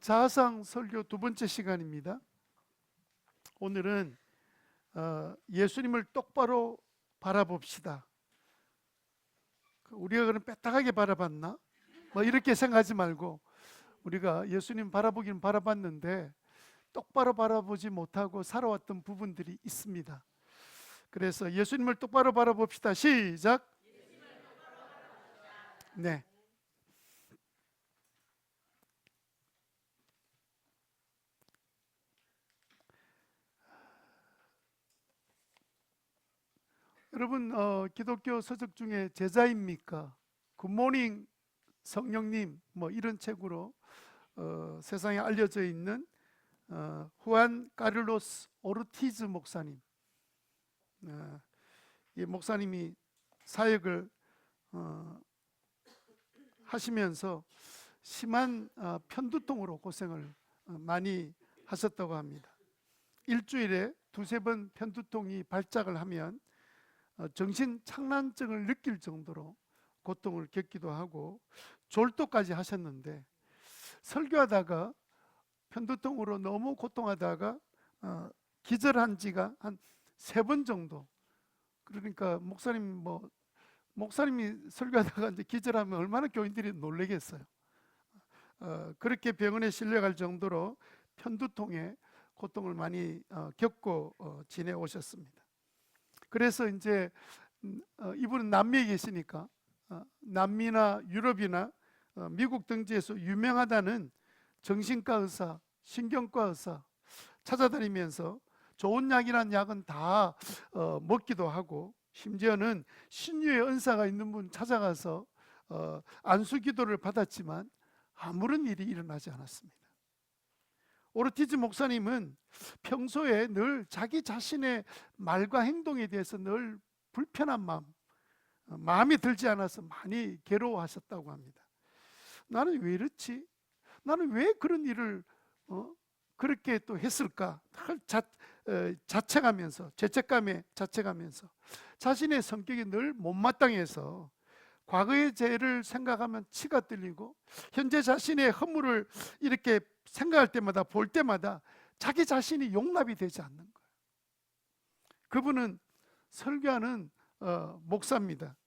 자아상 설교 두 번째 시간입니다. 오늘은 예수님을 똑바로 바라봅시다. 우리가 그럼 빼딱하게 바라봤나? 이렇게 생각하지 말고 우리가 예수님 바라보기는 바라봤는데 똑바로 바라보지 못하고 살아왔던 부분들이 있습니다. 그래서 예수님을 똑바로 바라봅시다. 시작. 네. 여러분, 기독교 서적 중에 제자입니까? 굿모닝 성령님 이런 책으로 세상에 알려져 있는 후안 카를로스 오르티즈 목사님, 이 목사님이 사역을 하시면서 심한 편두통으로 고생을 많이 하셨다고 합니다. 일주일에 두세 번 편두통이 발작을 하면 정신 착란증을 느낄 정도로 고통을 겪기도 하고 졸도까지 하셨는데, 설교하다가 편두통으로 너무 고통하다가 기절한 지가 한 3번 정도. 그러니까 목사님이 설교하다가 이제 기절하면 얼마나 교인들이 놀라겠어요. 그렇게 병원에 실려갈 정도로 편두통에 고통을 많이 겪고 지내오셨습니다. 그래서 이제 이분은 남미에 계시니까 남미나 유럽이나 미국 등지에서 유명하다는 정신과 의사, 신경과 의사 찾아다니면서 좋은 약이란 약은 다 먹기도 하고, 심지어는 신유의 은사가 있는 분 찾아가서 안수기도를 받았지만 아무런 일이 일어나지 않았습니다. 오르티즈 목사님은 평소에 늘 자기 자신의 말과 행동에 대해서 늘 불편한 마음이 들지 않아서 많이 괴로워하셨다고 합니다. 나는 왜 이렇지? 나는 왜 그런 일을 그렇게 또 했을까? 자책하면서, 죄책감에 자책하면서 자신의 성격이 늘 못마땅해서 과거의 죄를 생각하면 치가 떨리고, 현재 자신의 허물을 이렇게 생각할 때마다, 볼 때마다 자기 자신이 용납이 되지 않는 거예요. 그분은 설교하는 목사입니다.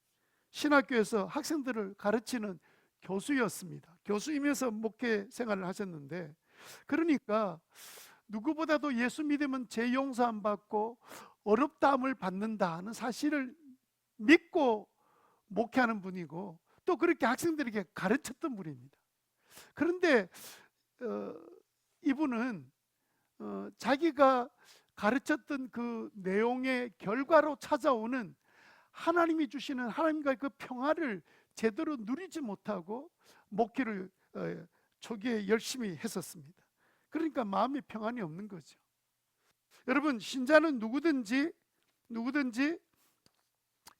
신학교에서 학생들을 가르치는 교수였습니다. 교수이면서 목회 생활을 하셨는데, 그러니까 누구보다도 예수 믿으면 죄 용서함 받고 어렵다함을 받는다는 사실을 믿고 목회하는 분이고, 또 그렇게 학생들에게 가르쳤던 분입니다. 그런데 이분은 자기가 가르쳤던 그 내용의 결과로 찾아오는 하나님이 주시는 하나님과의 그 평화를 제대로 누리지 못하고 목회를 초기에 열심히 했었습니다. 그러니까 마음의 평안이 없는 거죠. 여러분, 신자는 누구든지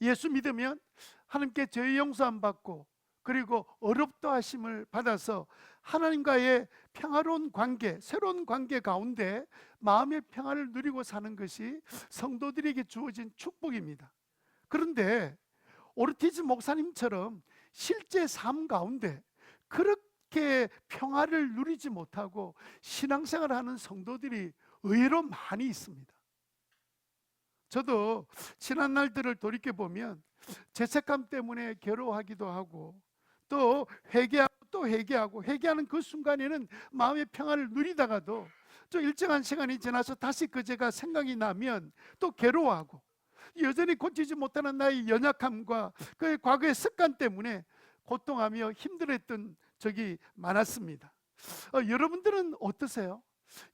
예수 믿으면 하나님께 죄 용서함 받고, 그리고 어렵다 하심을 받아서 하나님과의 평화로운 관계, 새로운 관계 가운데 마음의 평안을 누리고 사는 것이 성도들에게 주어진 축복입니다. 그런데 오르티즈 목사님처럼 실제 삶 가운데 그렇게 평화를 누리지 못하고 신앙생활을 하는 성도들이 의외로 많이 있습니다. 저도 지난 날들을 돌이켜보면 죄책감 때문에 괴로워하기도 하고, 또 회개하는 그 순간에는 마음의 평안을 누리다가도 또 일정한 시간이 지나서 다시 그 죄가 생각이 나면 또 괴로워하고, 여전히 고치지 못하는 나의 연약함과 그 과거의 습관 때문에 고통하며 힘들었던 적이 많았습니다. 여러분들은 어떠세요?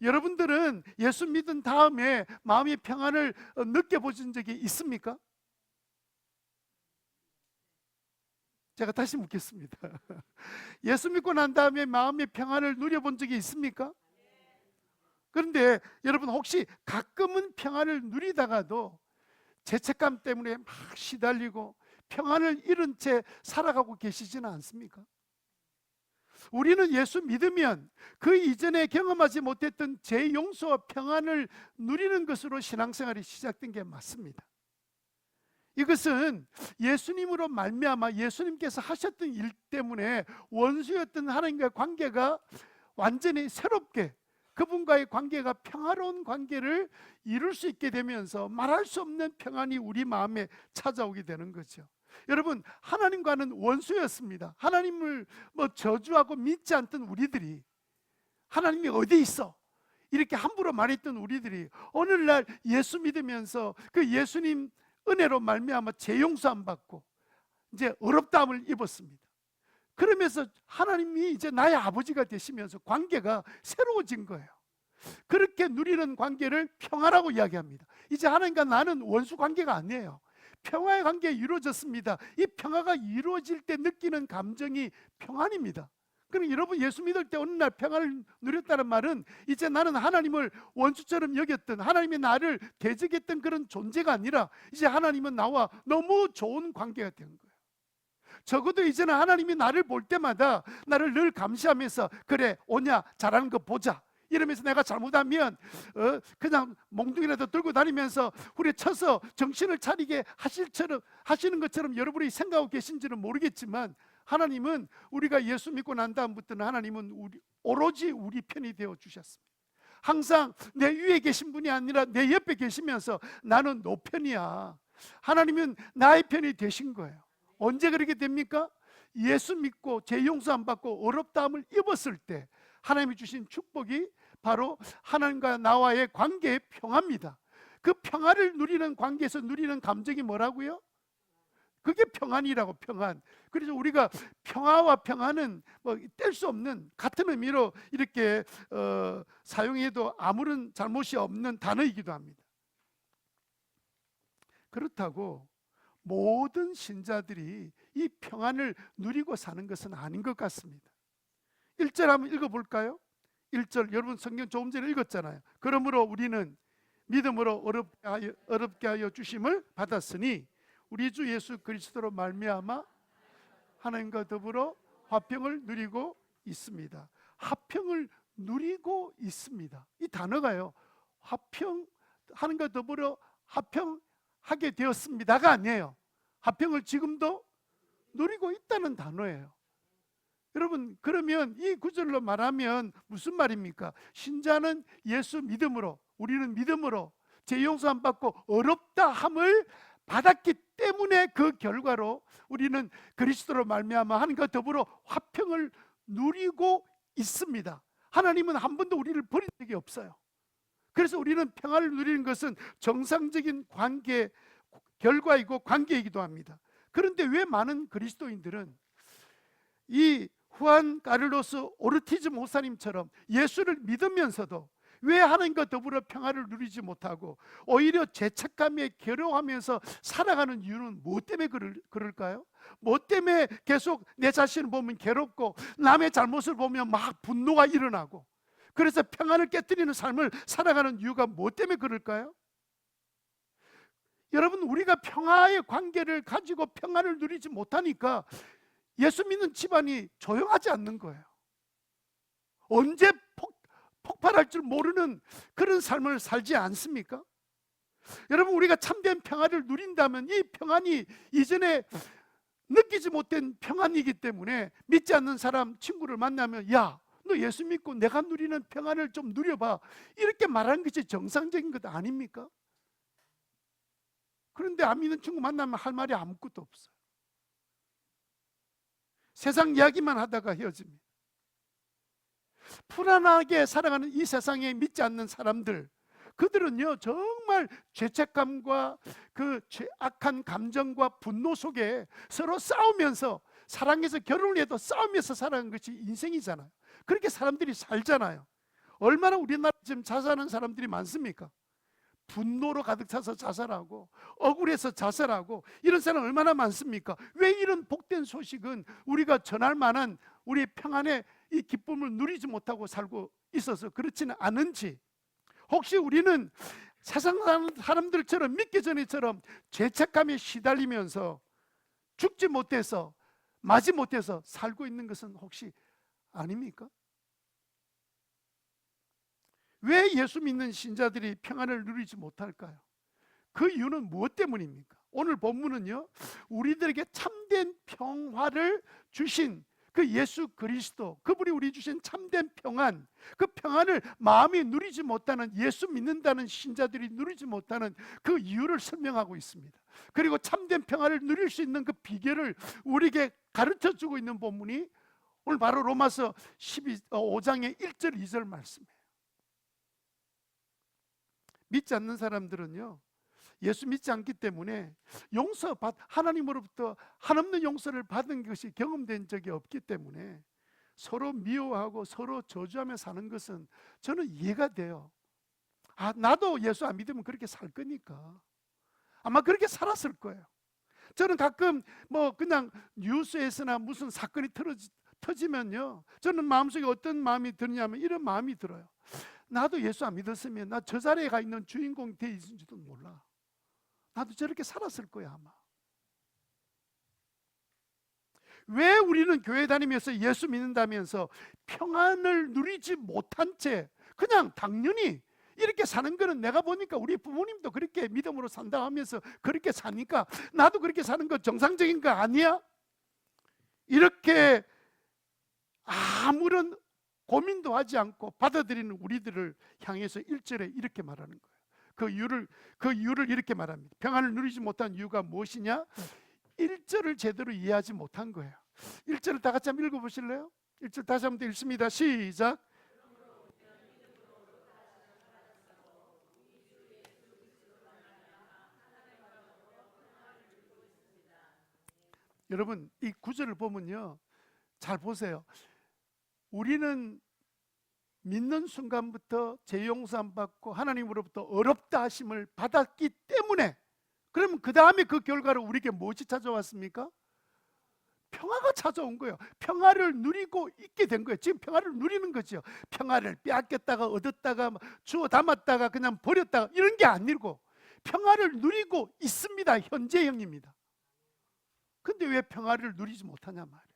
여러분들은 예수 믿은 다음에 마음의 평안을 느껴보신 적이 있습니까? 제가 다시 묻겠습니다. 예수 믿고 난 다음에 마음의 평안을 누려본 적이 있습니까? 그런데 여러분, 혹시 가끔은 평안을 누리다가도 죄책감 때문에 막 시달리고 평안을 잃은 채 살아가고 계시지는 않습니까? 우리는 예수 믿으면 그 이전에 경험하지 못했던 죄 용서와 평안을 누리는 것으로 신앙생활이 시작된 게 맞습니다. 이것은 예수님으로 말미암아 예수님께서 하셨던 일 때문에 원수였던 하나님과의 관계가 완전히 새롭게 그분과의 관계가 평화로운 관계를 이룰 수 있게 되면서 말할 수 없는 평안이 우리 마음에 찾아오게 되는 거죠. 여러분, 하나님과는 원수였습니다. 하나님을 저주하고 믿지 않던 우리들이, 하나님이 어디 있어? 이렇게 함부로 말했던 우리들이 오늘날 예수 믿으면서 그 예수님 은혜로 말미암아 재용서함 받고 이제 어렵다함을 입었습니다. 그러면서 하나님이 이제 나의 아버지가 되시면서 관계가 새로워진 거예요. 그렇게 누리는 관계를 평화라고 이야기합니다. 이제 하나님과 나는 원수 관계가 아니에요. 평화의 관계가 이루어졌습니다. 이 평화가 이루어질 때 느끼는 감정이 평안입니다. 그럼 여러분, 예수 믿을 때 어느 날 평안을 누렸다는 말은 이제 나는 하나님을 원수처럼 여겼던, 하나님이 나를 대적했던 그런 존재가 아니라 이제 하나님은 나와 너무 좋은 관계가 된 거예요. 적어도 이제는 하나님이 나를 볼 때마다 나를 늘 감시하면서, 그래 오냐, 잘하는 거 보자, 이러면서 내가 잘못하면 그냥 몽둥이라도 들고 다니면서 후려쳐서 정신을 차리게 하시는 것처럼 여러분이 생각하고 계신지는 모르겠지만, 하나님은 우리가 예수 믿고 난 다음부터는 하나님은 오로지 우리 편이 되어 주셨습니다. 항상 내 위에 계신 분이 아니라 내 옆에 계시면서 나는 너 편이야. 하나님은 나의 편이 되신 거예요. 언제 그렇게 됩니까? 예수 믿고 죄 용서함 받고 어렵다함을 입었을 때 하나님이 주신 축복이 바로 하나님과 나와의 관계의 평화입니다. 그 평화를 누리는 관계에서 누리는 감정이 뭐라고요? 그게 평안이라고, 평안. 그래서 우리가 평화와 평안은 뗄 수 없는 같은 의미로 이렇게 사용해도 아무런 잘못이 없는 단어이기도 합니다. 그렇다고 모든 신자들이 이 평안을 누리고 사는 것은 아닌 것 같습니다. 1절 한번 읽어볼까요? 1절, 여러분 성경 조금 전에 읽었잖아요. 그러므로 우리는 믿음으로 어렵게 하여 주심을 받았으니 우리 주 예수 그리스도로 말미암아 하나님과 더불어 화평을 누리고 있습니다. 화평을 누리고 있습니다. 이 단어가요, 화평, 하나님과 더불어 화평하게 되었습니다가 아니에요. 화평을 지금도 누리고 있다는 단어예요. 여러분, 그러면 이 구절로 말하면 무슨 말입니까? 신자는 예수 믿음으로, 우리는 믿음으로 죄 용서함 받고 어렵다 함을 받았기 때문에 그 결과로 우리는 그리스도로 말미암아 하나님과 더불어 화평을 누리고 있습니다. 하나님은 한 번도 우리를 버린 적이 없어요. 그래서 우리는 평화를 누리는 것은 정상적인 관계 결과이고 관계이기도 합니다. 그런데 왜 많은 그리스도인들은 이 후안 카를로스 오르티즈 목사님처럼 예수를 믿으면서도 왜 하나님과 더불어 평화를 누리지 못하고 오히려 죄책감에 괴로워하면서 살아가는 이유는 무엇 때문에 그럴까요? 무엇 때문에 계속 내 자신을 보면 괴롭고 남의 잘못을 보면 막 분노가 일어나고, 그래서 평안을 깨뜨리는 삶을 살아가는 이유가 무엇 때문에 그럴까요? 여러분, 우리가 평화의 관계를 가지고 평안을 누리지 못하니까 예수 믿는 집안이 조용하지 않는 거예요. 언제 폭발할 줄 모르는 그런 삶을 살지 않습니까? 여러분, 우리가 참된 평화를 누린다면 이 평안이 이전에 느끼지 못한 평안이기 때문에 믿지 않는 사람, 친구를 만나면 야, 너 예수 믿고 내가 누리는 평안을 좀 누려봐, 이렇게 말하는 것이 정상적인 것 아닙니까? 그런데 안 믿는 친구 만나면 할 말이 아무것도 없어요. 세상 이야기만 하다가 헤어집니다. 불안하게 살아가는 이 세상에 믿지 않는 사람들, 그들은요 정말 죄책감과 그 악한 감정과 분노 속에 서로 싸우면서, 사랑해서 결혼을 해도 싸우면서 살아가는 것이 인생이잖아요. 그렇게 사람들이 살잖아요. 얼마나 우리나라 지금 자살하는 사람들이 많습니까? 분노로 가득 차서 자살하고 억울해서 자살하고 이런 사람 얼마나 많습니까? 왜 이런 복된 소식은 우리가 전할 만한 우리 평안의 이 기쁨을 누리지 못하고 살고 있어서 그렇지는 않은지, 혹시 우리는 세상 사람들처럼 믿기 전에처럼 죄책감에 시달리면서 죽지 못해서 마지 못해서 살고 있는 것은 혹시 아닙니까? 왜 예수 믿는 신자들이 평안을 누리지 못할까요? 그 이유는 무엇 때문입니까? 오늘 본문은요, 우리들에게 참된 평화를 주신 그 예수 그리스도, 그분이 우리 주신 참된 평안, 그 평안을 마음이 누리지 못하는, 예수 믿는다는 신자들이 누리지 못하는 그 이유를 설명하고 있습니다. 그리고 참된 평안을 누릴 수 있는 그 비결을 우리에게 가르쳐주고 있는 본문이 오늘 바로 로마서 5장의 1절 2절 말씀이에요. 믿지 않는 사람들은요, 예수 믿지 않기 때문에 하나님으로부터 한없는 용서를 받은 것이 경험된 적이 없기 때문에 서로 미워하고 서로 저주하며 사는 것은 저는 이해가 돼요. 나도 예수 안 믿으면 그렇게 살 거니까 아마 그렇게 살았을 거예요. 저는 가끔 그냥 뉴스에서나 무슨 사건이 터지면요, 저는 마음속에 어떤 마음이 드냐면 이런 마음이 들어요. 나도 예수 안 믿었으면 나 저 자리에 가 있는 주인공 돼 있을지도 몰라. 나도 저렇게 살았을 거야 아마. 왜 우리는 교회 다니면서 예수 믿는다면서 평안을 누리지 못한 채 그냥 당연히 이렇게 사는 거는, 내가 보니까 우리 부모님도 그렇게 믿음으로 산다 하면서 그렇게 사니까 나도 그렇게 사는 거 정상적인 거 아니야? 이렇게 아무런 고민도 하지 않고 받아들이는 우리들을 향해서 1절에 이렇게 말하는 거예요. 그 이유를 이렇게 말합니다. 평안을 누리지 못한 이유가 무엇이냐? 1절을 제대로 이해하지 못한 거예요. 1절을 다 같이 한번 읽어보실래요? 1절 다시 한번 읽습니다. 시작. 여러분, 이 구절을 보면요, 잘 보세요. 우리는 믿는 순간부터 재용서함 받고 하나님으로부터 어렵다 하심을 받았기 때문에, 그러면 그 다음에 그 결과로 우리에게 무엇이 찾아왔습니까? 평화가 찾아온 거예요. 평화를 누리고 있게 된 거예요. 지금 평화를 누리는 거죠. 평화를 빼앗겼다가 얻었다가 주워 담았다가 그냥 버렸다가 이런 게 아니고 평화를 누리고 있습니다. 현재형입니다. 근데 왜 평화를 누리지 못하냐 말이에요.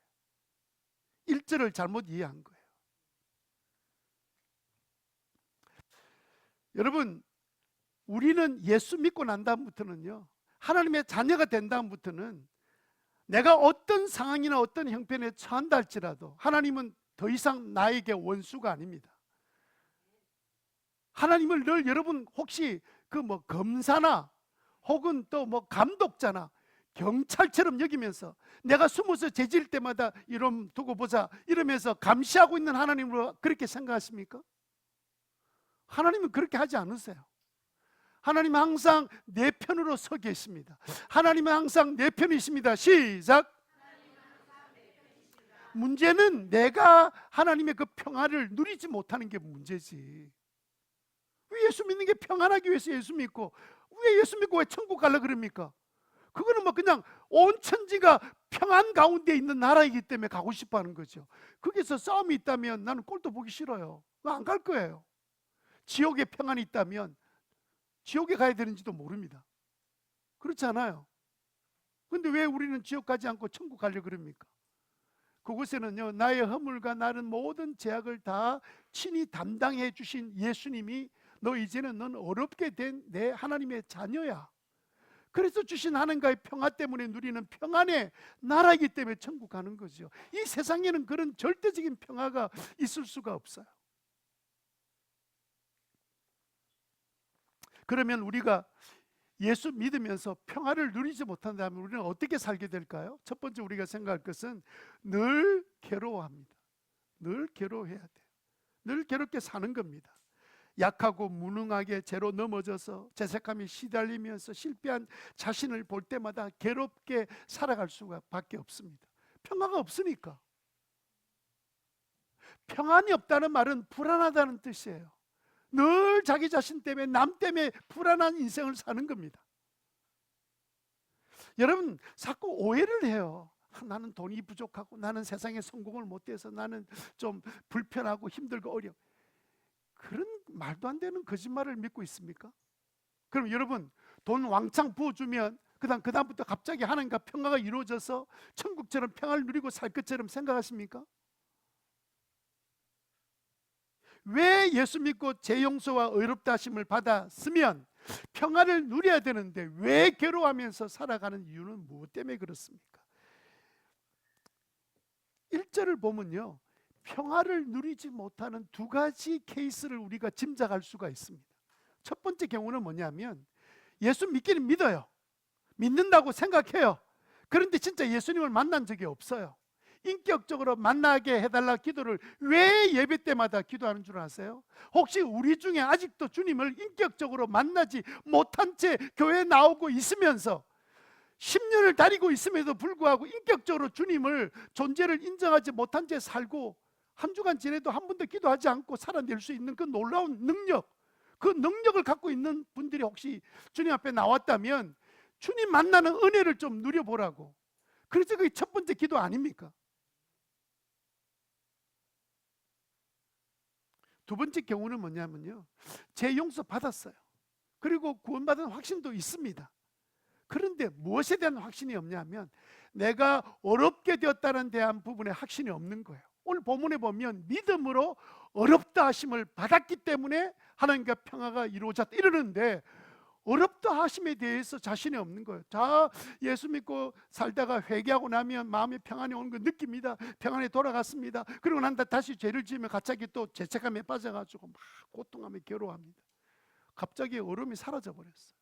1절을 잘못 이해한 거예요. 여러분, 우리는 예수 믿고 난 다음부터는요, 하나님의 자녀가 된 다음부터는 내가 어떤 상황이나 어떤 형편에 처한다 할지라도 하나님은 더 이상 나에게 원수가 아닙니다. 하나님을 늘 여러분 혹시 검사나 혹은 또 감독자나 경찰처럼 여기면서 내가 숨어서 죄질 때마다 이놈 두고 보자 이러면서 감시하고 있는 하나님으로 그렇게 생각하십니까? 하나님은 그렇게 하지 않으세요. 하나님은 항상 내 편으로 서 계십니다. 하나님은 항상 내 편이십니다. 시작. 문제는 내가 하나님의 그 평화를 누리지 못하는 게 문제지. 왜 예수 믿는 게 평안하기 위해서 예수 믿고, 왜 예수 믿고 왜 천국 가려 그럽니까? 그거는 그냥 온 천지가 평안 가운데 있는 나라이기 때문에 가고 싶어 하는 거죠. 거기서 싸움이 있다면 나는 꼴도 보기 싫어요. 안 갈 거예요. 지옥에 평안이 있다면 지옥에 가야 되는지도 모릅니다. 그렇지 않아요? 근데 왜 우리는 지옥 가지 않고 천국 가려고 그럽니까? 그곳에는요, 나의 허물과 나는 모든 죄악을 다 친히 담당해 주신 예수님이 너 이제는 넌 어렵게 된 내 하나님의 자녀야. 그래서 주신 하나님과의 평화 때문에 누리는 평안의 나라이기 때문에 천국 가는 거죠. 이 세상에는 그런 절대적인 평화가 있을 수가 없어요. 그러면 우리가 예수 믿으면서 평화를 누리지 못한다면 우리는 어떻게 살게 될까요? 첫 번째 우리가 생각할 것은 늘 괴로워합니다. 늘 괴로워해야 돼요. 늘 괴롭게 사는 겁니다. 약하고 무능하게 죄로 넘어져서 죄책감이 시달리면서 실패한 자신을 볼 때마다 괴롭게 살아갈 수밖에 없습니다. 평화가 없으니까. 평안이 없다는 말은 불안하다는 뜻이에요. 늘 자기 자신 때문에, 남 때문에 불안한 인생을 사는 겁니다. 여러분, 자꾸 오해를 해요. 나는 돈이 부족하고 나는 세상에 성공을 못해서 나는 좀 불편하고 힘들고 어려워. 그런 말도 안 되는 거짓말을 믿고 있습니까? 그럼 여러분, 돈 왕창 부어주면 그다음부터 갑자기 하나님과 평화가 이루어져서 천국처럼 평화를 누리고 살 것처럼 생각하십니까? 왜 예수 믿고 죄 용서와 의롭다 하심을 받았으면 평화를 누려야 되는데 왜 괴로워하면서 살아가는 이유는 무엇 때문에 그렇습니까? 1절을 보면요, 평화를 누리지 못하는 두 가지 케이스를 우리가 짐작할 수가 있습니다. 첫 번째 경우는 뭐냐면, 예수 믿기는 믿어요. 믿는다고 생각해요. 그런데 진짜 예수님을 만난 적이 없어요. 인격적으로 만나게 해달라 기도를 왜 예배 때마다 기도하는 줄 아세요? 혹시 우리 중에 아직도 주님을 인격적으로 만나지 못한 채 교회에 나오고 있으면서 10년을 다니고 있음에도 불구하고 인격적으로 주님을 존재를 인정하지 못한 채 살고, 한 주간 지내도 한 번도 기도하지 않고 살아낼 수 있는 그 놀라운 능력, 그 능력을 갖고 있는 분들이 혹시 주님 앞에 나왔다면 주님 만나는 은혜를 좀 누려보라고. 그래서 그게 첫 번째 기도 아닙니까? 두 번째 경우는 뭐냐면요, 제 용서 받았어요. 그리고 구원받은 확신도 있습니다. 그런데 무엇에 대한 확신이 없냐면, 내가 어렵게 되었다는 대한 부분에 확신이 없는 거예요. 오늘 본문에 보면 믿음으로 어렵다 하심을 받았기 때문에 하나님과 평화가 이루어졌다 이러는데, 어렵다 하심에 대해서 자신이 없는 거예요. 자, 예수 믿고 살다가 회개하고 나면 마음에 평안이 오는 거 느낍니다. 평안에 돌아갔습니다. 그리고 난 다시 죄를 지으면 갑자기 또 죄책감에 빠져가지고 막 고통하며 괴로워합니다. 갑자기 어려움이 사라져 버렸어요.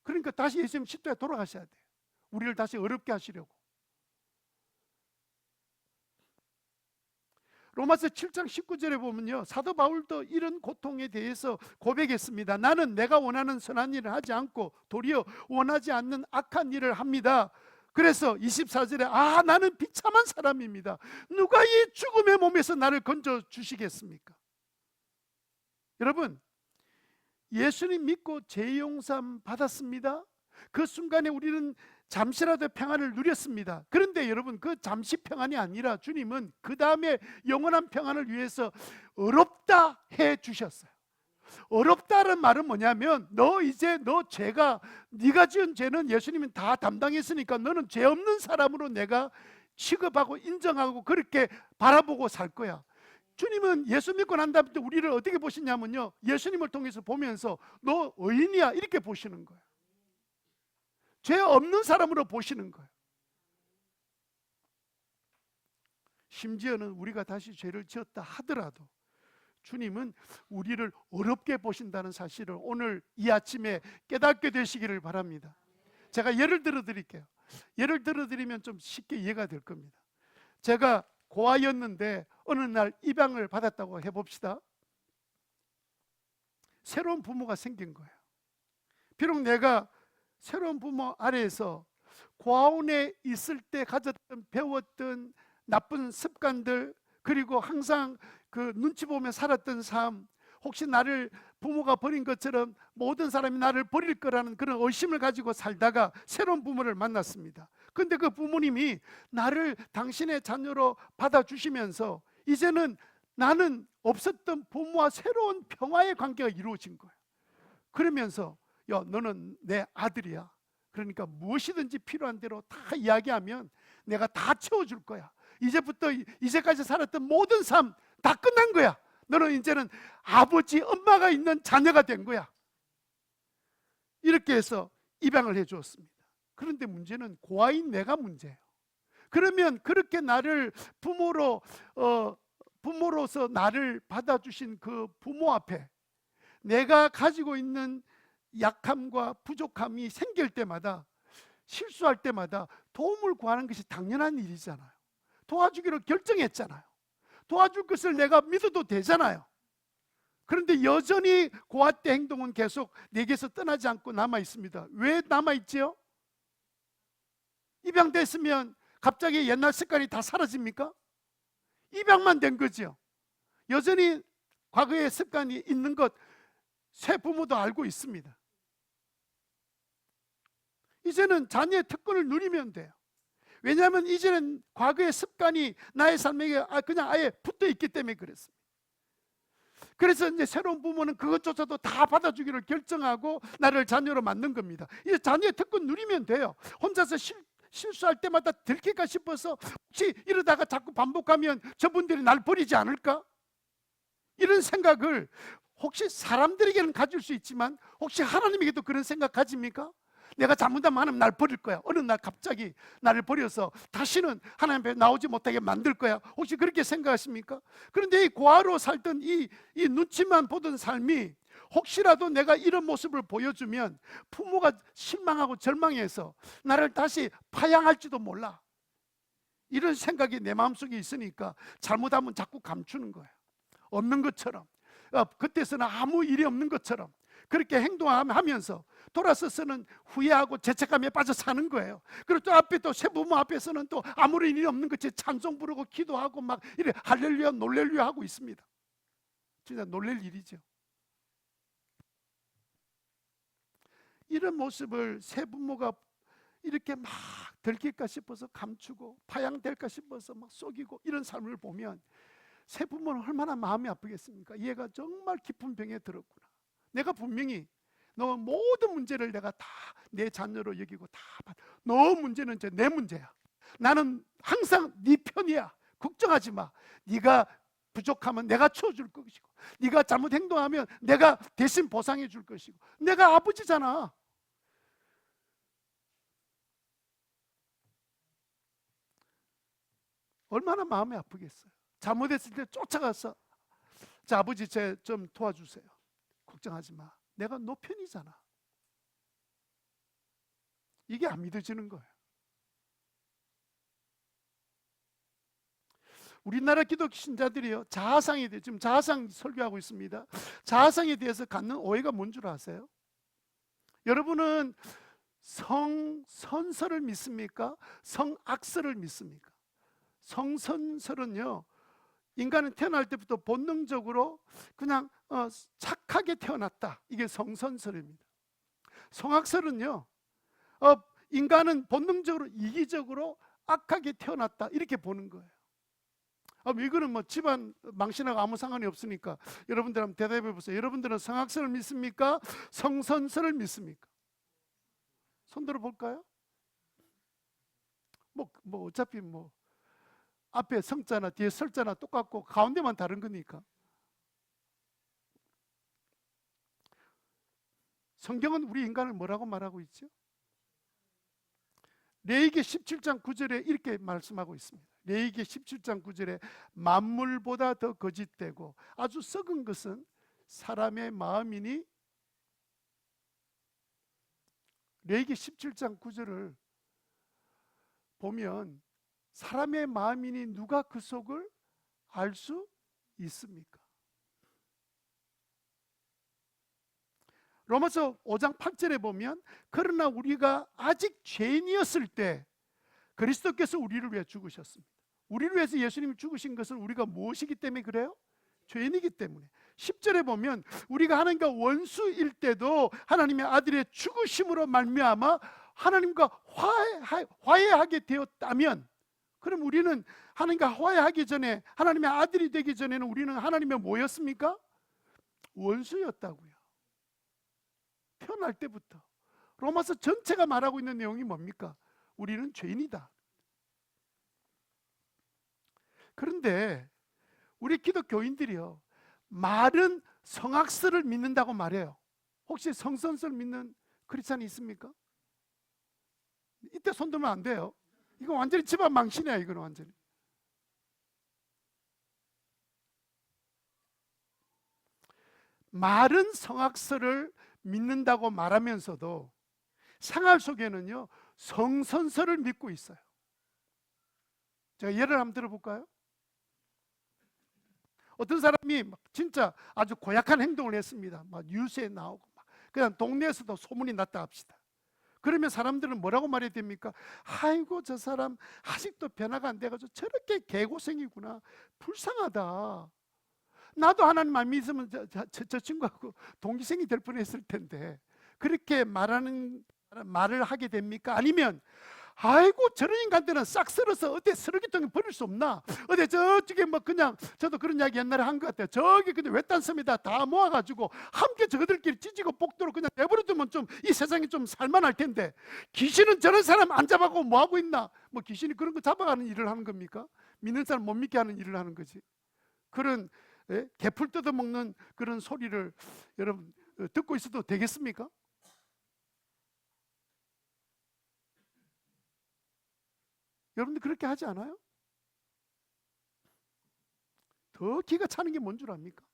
그러니까 다시 예수님 십자가에 돌아가셔야 돼요. 우리를 다시 어렵게 하시려고. 로마서 7장 19절에 보면요, 사도 바울도 이런 고통에 대해서 고백했습니다. 나는 내가 원하는 선한 일을 하지 않고 도리어 원하지 않는 악한 일을 합니다. 그래서 24절에 나는 비참한 사람입니다. 누가 이 죽음의 몸에서 나를 건져 주시겠습니까? 여러분, 예수님 믿고 죄 용서함 받았습니다. 그 순간에 우리는 잠시라도 평안을 누렸습니다. 그런데 여러분, 그 잠시 평안이 아니라 주님은 그 다음에 영원한 평안을 위해서 어렵다 해 주셨어요. 어렵다는 말은 뭐냐면, 너 죄가, 네가 지은 죄는 예수님이 다 담당했으니까 너는 죄 없는 사람으로 내가 취급하고 인정하고 그렇게 바라보고 살 거야. 주님은 예수 믿고 난 다음에 우리를 어떻게 보시냐면요, 예수님을 통해서 보면서 너 의인이야 이렇게 보시는 거예요. 죄 없는 사람으로 보시는 거예요. 심지어는 우리가 다시 죄를 지었다 하더라도 주님은 우리를 어렵게 보신다는 사실을 오늘 이 아침에 깨닫게 되시기를 바랍니다. 제가 예를 들어 드릴게요. 예를 들어 드리면 좀 쉽게 이해가 될 겁니다. 제가 고아였는데 어느 날 입양을 받았다고 해봅시다. 새로운 부모가 생긴 거예요. 비록 내가 새로운 부모 아래에서 고아원에 있을 때 가졌던, 배웠던 나쁜 습관들, 그리고 항상 그 눈치 보며 살았던 삶, 혹시 나를 부모가 버린 것처럼 모든 사람이 나를 버릴 거라는 그런 의심을 가지고 살다가 새로운 부모를 만났습니다. 근데 그 부모님이 나를 당신의 자녀로 받아주시면서 이제는 나는 없었던 부모와 새로운 평화의 관계가 이루어진 거예요. 그러면서 야, 너는 내 아들이야. 그러니까 무엇이든지 필요한 대로 다 이야기하면 내가 다 채워줄 거야. 이제부터 이제까지 살았던 모든 삶 다 끝난 거야. 너는 이제는 아버지, 엄마가 있는 자녀가 된 거야. 이렇게 해서 입양을 해 주었습니다. 그런데 문제는 고아인 내가 문제예요. 그러면 그렇게 나를 부모로서 나를 받아주신 그 부모 앞에 내가 가지고 있는 약함과 부족함이 생길 때마다, 실수할 때마다 도움을 구하는 것이 당연한 일이잖아요. 도와주기로 결정했잖아요. 도와줄 것을 내가 믿어도 되잖아요. 그런데 여전히 고아 때 행동은 계속 내게서 떠나지 않고 남아 있습니다. 왜 남아 있지요? 입양됐으면 갑자기 옛날 습관이 다 사라집니까? 입양만 된 거죠. 여전히 과거의 습관이 있는 것 새 부모도 알고 있습니다. 이제는 자녀의 특권을 누리면 돼요. 왜냐하면 이제는 과거의 습관이 나의 삶에 그냥 아예 붙어 있기 때문에 그랬습니다. 그래서 이제 새로운 부모는 그것조차도 다 받아주기를 결정하고 나를 자녀로 만든 겁니다. 이제 자녀의 특권 누리면 돼요. 혼자서 실수할 때마다 들킬까 싶어서 혹시 이러다가 자꾸 반복하면 저분들이 날 버리지 않을까? 이런 생각을 혹시 사람들에게는 가질 수 있지만 혹시 하나님에게도 그런 생각 가집니까? 내가 잘못하면 하나님 날 버릴 거야. 어느 날 갑자기 나를 버려서 다시는 하나님 앞에 나오지 못하게 만들 거야. 혹시 그렇게 생각하십니까? 그런데 이 고아로 살던 이 눈치만 보던 삶이 혹시라도 내가 이런 모습을 보여주면 부모가 실망하고 절망해서 나를 다시 파양할지도 몰라. 이런 생각이 내 마음속에 있으니까 잘못하면 자꾸 감추는 거예요. 없는 것처럼, 그때서는 아무 일이 없는 것처럼 그렇게 행동하면서 돌아서서는 후회하고 죄책감에 빠져 사는 거예요. 그리고 또 앞에 또 세부모 앞에서는 또 아무런 일이 없는 것처럼 찬송 부르고 기도하고 막 이래 할렐루야 놀렐루야 하고 있습니다. 진짜 놀랄 일이죠. 이런 모습을 세부모가 이렇게 막 들킬까 싶어서 감추고 파양될까 싶어서 막 속이고 이런 삶을 보면 세부모는 얼마나 마음이 아프겠습니까? 얘가 정말 깊은 병에 들었구나. 내가 분명히 너 모든 문제를 내가 다 내 자녀로 여기고 너 문제는 내 문제야. 나는 항상 네 편이야. 걱정하지 마. 네가 부족하면 내가 채워줄 것이고 네가 잘못 행동하면 내가 대신 보상해 줄 것이고 내가 아버지잖아. 얼마나 마음이 아프겠어요. 잘못했을 때 쫓아가서 자 아버지 제 좀 도와주세요. 걱정하지 마. 내가 너 편이잖아. 이게 안 믿어지는 거예요. 우리나라 기독 신자들이요 자아상에 대해 지금 자아상 설교하고 있습니다. 자아상에 대해서 갖는 오해가 뭔 줄 아세요? 여러분은 성선설을 믿습니까? 성악설을 믿습니까? 성선설은요 인간은 태어날 때부터 본능적으로 그냥 착하게 태어났다. 이게 성선설입니다. 성악설은요 인간은 본능적으로 이기적으로 악하게 태어났다. 이렇게 보는 거예요. 이거는 뭐 집안 망신하고 아무 상관이 없으니까 여러분들 한번 대답해 보세요. 여러분들은 성악설을 믿습니까? 성선설을 믿습니까? 손 들어 볼까요? 뭐 어차피 뭐 앞에 성자나 뒤에 설자나 똑같고 가운데만 다른 거니까. 성경은 우리 인간을 뭐라고 말하고 있죠? 레위기 17장 9절에 이렇게 말씀하고 있습니다. 레위기 17장 9절에 만물보다 더 거짓되고 아주 썩은 것은 사람의 마음이니. 레위기 17장 9절을 보면 사람의 마음이니 누가 그 속을 알 수 있습니까? 로마서 5장 8절에 보면 그러나 우리가 아직 죄인이었을 때 그리스도께서 우리를 위해 죽으셨습니다. 우리를 위해서 예수님이 죽으신 것은 우리가 무엇이기 때문에 그래요? 죄인이기 때문에. 10절에 보면 우리가 하나님과 원수일 때도 하나님의 아들의 죽으심으로 말미암아 하나님과 화해하게 되었다면, 그럼 우리는 하나님과 화해하기 전에 하나님의 아들이 되기 전에는 우리는 하나님의 뭐였습니까? 원수였다고요. 태어날 때부터. 로마서 전체가 말하고 있는 내용이 뭡니까? 우리는 죄인이다. 그런데 우리 기독교인들이요 말은 성악설을 믿는다고 말해요. 혹시 성선설 믿는 크리스찬이 있습니까? 이때 손 들면 안 돼요. 이거 완전히 집안 망신이야. 이거는 완전히. 말은 성악설을 믿는다고 말하면서도 생활 속에는요 성선설을 믿고 있어요. 제가 예를 한번 들어볼까요? 어떤 사람이 진짜 아주 고약한 행동을 했습니다. 막 뉴스에 나오고 막 그냥 동네에서도 소문이 났다 합시다. 그러면 사람들은 뭐라고 말해야 됩니까? 아이고 저 사람 아직도 변화가 안 돼가지고 저렇게 개고생이구나, 불쌍하다. 나도 하나님 안 믿으면 저 친구하고 동기생이 될 뻔했을 텐데, 그렇게 말을 하게 됩니까? 아니면 아이고 저런 인간들은 싹 쓸어서 어디 쓰레기통에 버릴 수 없나? 어디 저쪽에 뭐 그냥, 저도 그런 이야기 옛날에 한 것 같아요. 저기 근데 외딴 섬에다 다 모아가지고 함께 저들끼리 찢고 복도로 그냥 내버려두면 좀 이 세상이 좀 살만할 텐데, 귀신은 저런 사람 안 잡아가고 뭐 하고 있나? 뭐 귀신이 그런 거 잡아가는 일을 하는 겁니까? 믿는 사람 못 믿게 하는 일을 하는 거지. 그런 개풀 뜯어먹는 그런 소리를 여러분 듣고 있어도 되겠습니까? 여러분들 그렇게 하지 않아요? 더 기가 차는 게 뭔 줄 압니까?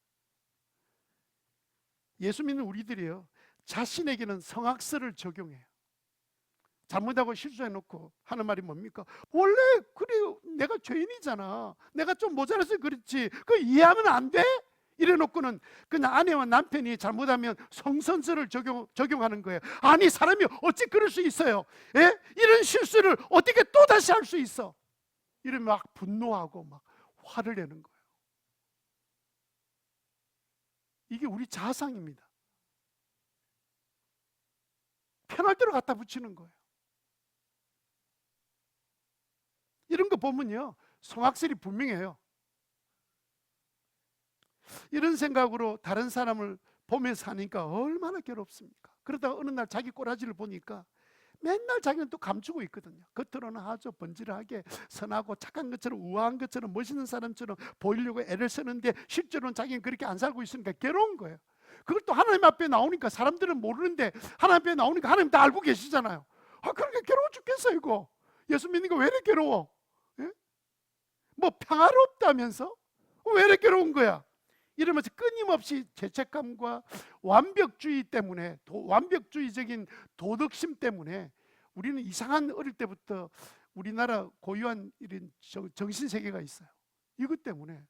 예수 믿는 우리들이요, 자신에게는 성악설을 적용해요. 잘못하고 실수해놓고 하는 말이 뭡니까? 원래 그래, 내가 죄인이잖아, 내가 좀 모자라서 그렇지, 그 이해하면 안 돼? 이래놓고는 그냥 아내와 남편이 잘못하면 성선설을 적용하는 거예요. 아니, 사람이 어찌 그럴 수 있어요? 예? 이런 실수를 어떻게 또다시 할 수 있어? 이러면 막 분노하고 막 화를 내는 거예요. 이게 우리 자상입니다. 편할 대로 갖다 붙이는 거예요. 이런 거 보면요, 성악설이 분명해요. 이런 생각으로 다른 사람을 보면서 사니까 얼마나 괴롭습니까? 그러다가 어느 날 자기 꼬라지를 보니까 맨날 자기는 또 감추고 있거든요. 겉으로는 아주 번지르하게 선하고 착한 것처럼, 우아한 것처럼, 멋있는 사람처럼 보이려고 애를 쓰는데 실제로는 자기는 그렇게 안 살고 있으니까 괴로운 거예요. 그걸 또 하나님 앞에 나오니까 사람들은 모르는데 하나님 앞에 나오니까 하나님 다 알고 계시잖아요. 그러니까 괴로워 죽겠어 이거. 예수 믿는 거 왜 이렇게 괴로워? 예? 뭐 평화롭다면서? 왜 이렇게 괴로운 거야? 이러면서 끊임없이 죄책감과 완벽주의 때문에, 완벽주의적인 도덕심 때문에 우리는 이상한, 어릴 때부터 우리나라 고유한 이런 정신세계가 있어요. 이것 때문에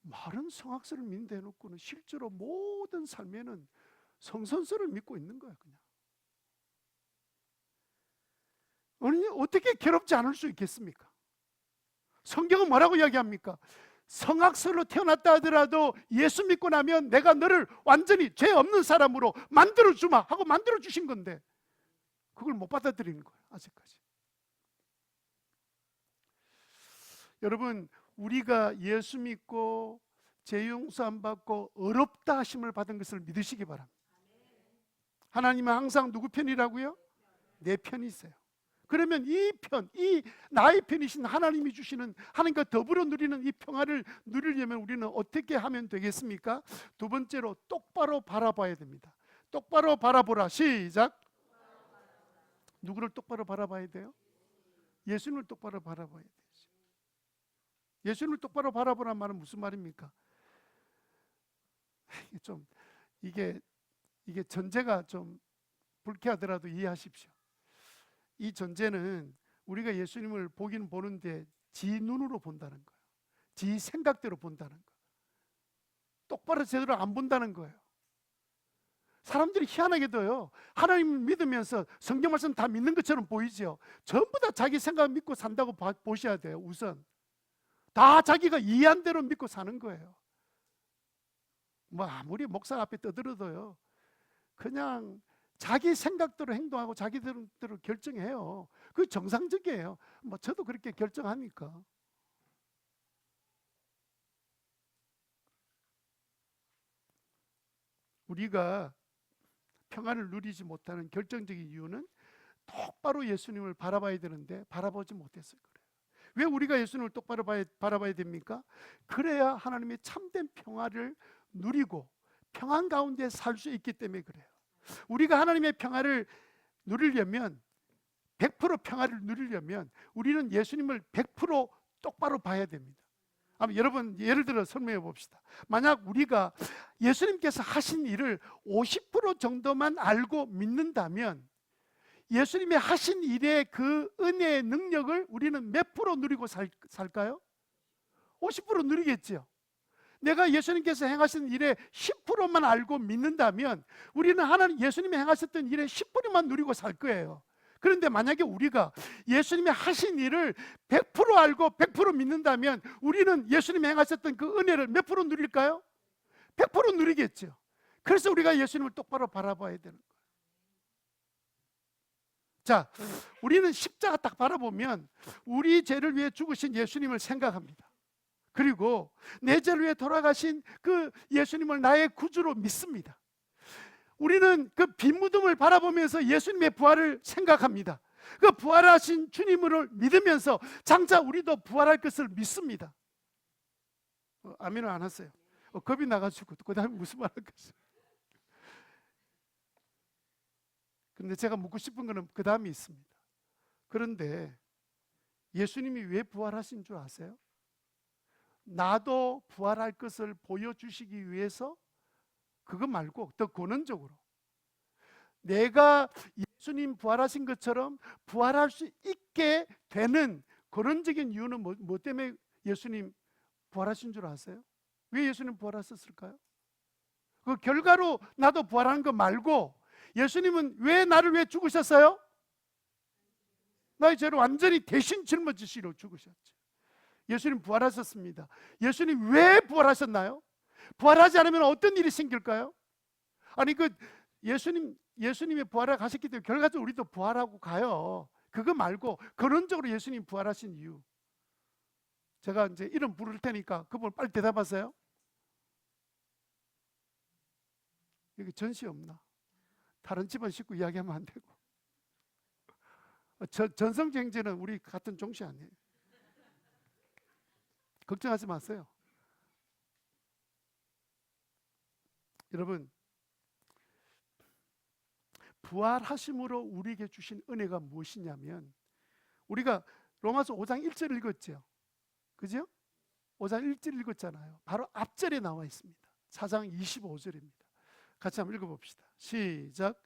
말은 성악설을 믿는다 해놓고는 실제로 모든 삶에는 성선설을 믿고 있는 거예요. 그냥 어떻게 괴롭지 않을 수 있겠습니까? 성경은 뭐라고 이야기합니까? 성악설로 태어났다 하더라도 예수 믿고 나면 내가 너를 완전히 죄 없는 사람으로 만들어주마 하고 만들어주신 건데 그걸 못 받아들이는 거예요, 아직까지. 여러분, 우리가 예수 믿고 죄 용서 안 받고 어렵다 하심을 받은 것을 믿으시기 바랍니다. 하나님은 항상 누구 편이라고요? 내 편이세요. 그러면 이 나의 편이신 하나님이 주시는, 하나님과 더불어 누리는 이 평화를 누리려면 우리는 어떻게 하면 되겠습니까? 두 번째로 똑바로 바라봐야 됩니다. 똑바로 바라보라. 시작. 누구를 똑바로 바라봐야 돼요? 예수님을 똑바로 바라봐야 되죠. 예수님을 똑바로 바라보란 말은 무슨 말입니까? 이게 전제가 좀 불쾌하더라도 이해하십시오. 이 전제는 우리가 예수님을 보기는 보는데 지 눈으로 본다는 거예요. 지 생각대로 본다는 거예요. 똑바로 제대로 안 본다는 거예요. 사람들이 희한하게도요, 하나님을 믿으면서 성경 말씀 다 믿는 것처럼 보이죠. 전부 다 자기 생각 믿고 산다고 보셔야 돼요. 우선 다 자기가 이해한 대로 믿고 사는 거예요. 뭐 아무리 목사 앞에 떠들어도요, 그냥 자기 생각대로 행동하고 자기대로 결정해요. 그게 정상적이에요. 뭐 저도 그렇게 결정하니까. 우리가 평안을 누리지 못하는 결정적인 이유는 똑바로 예수님을 바라봐야 되는데 바라보지 못했을 거예요. 왜 우리가 예수님을 똑바로 바라봐야 됩니까? 그래야 하나님의 참된 평화를 누리고 평안 가운데 살 수 있기 때문에 그래요. 우리가 하나님의 평화를 누리려면, 100% 평화를 누리려면 우리는 예수님을 100% 똑바로 봐야 됩니다. 여러분, 예를 들어 설명해 봅시다. 만약 우리가 예수님께서 하신 일을 50% 정도만 알고 믿는다면 예수님이 하신 일의 그 은혜의 능력을 우리는 몇 프로 누리고 살까요? 50% 누리겠죠. 내가 예수님께서 행하신 일의 10%만 알고 믿는다면 우리는 하나님, 예수님이 행하셨던 일의 10%만 누리고 살 거예요. 그런데 만약에 우리가 예수님이 하신 일을 100% 알고 100% 믿는다면 우리는 예수님이 행하셨던 그 은혜를 몇 프로 누릴까요? 100% 누리겠죠. 그래서 우리가 예수님을 똑바로 바라봐야 되는 거예요. 자, 우리는 십자가 딱 바라보면 우리 죄를 위해 죽으신 예수님을 생각합니다. 그리고 내 죄를 위해 돌아가신 그 예수님을 나의 구주로 믿습니다. 우리는 그 빈 무덤을 바라보면서 예수님의 부활을 생각합니다. 그 부활하신 주님을 믿으면서 장차 우리도 부활할 것을 믿습니다. 아멘을 안 하세요? 겁이 나가지고 그 다음에 무슨 말 할까요? 그런데 제가 묻고 싶은 거는 그 다음에 있습니다. 그런데 예수님이 왜 부활하신 줄 아세요? 나도 부활할 것을 보여주시기 위해서, 그거 말고 더 근원적으로 내가 예수님 부활하신 것처럼 부활할 수 있게 되는 근원적인 이유는 뭐 때문에 예수님 부활하신 줄 아세요? 왜 예수님 부활하셨을까요? 그 결과로 나도 부활하는 거 말고 예수님은 왜 나를 위해 죽으셨어요? 나의 죄를 완전히 대신 짊어지시러 죽으셨죠. 예수님 부활하셨습니다. 예수님 왜 부활하셨나요? 부활하지 않으면 어떤 일이 생길까요? 아니 예수님의 부활을 가셨기 때문에 결과적으로 우리도 부활하고 가요. 그거 말고 근원적으로 예수님 부활하신 이유, 제가 이제 이름 부를 테니까 그분 빨리 대답하세요. 여기 전시 없나? 다른 집안 식구 이야기하면 안 되고. 전성쟁제는 우리 같은 종씨 아니에요. 걱정하지 마세요. 여러분, 부활하심으로 우리에게 주신 은혜가 무엇이냐면, 우리가 로마서 5장 1절 읽었죠. 그죠? 5장 1절 읽었잖아요. 바로 앞절에 나와 있습니다. 4장 25절입니다. 같이 한번 읽어봅시다. 시작.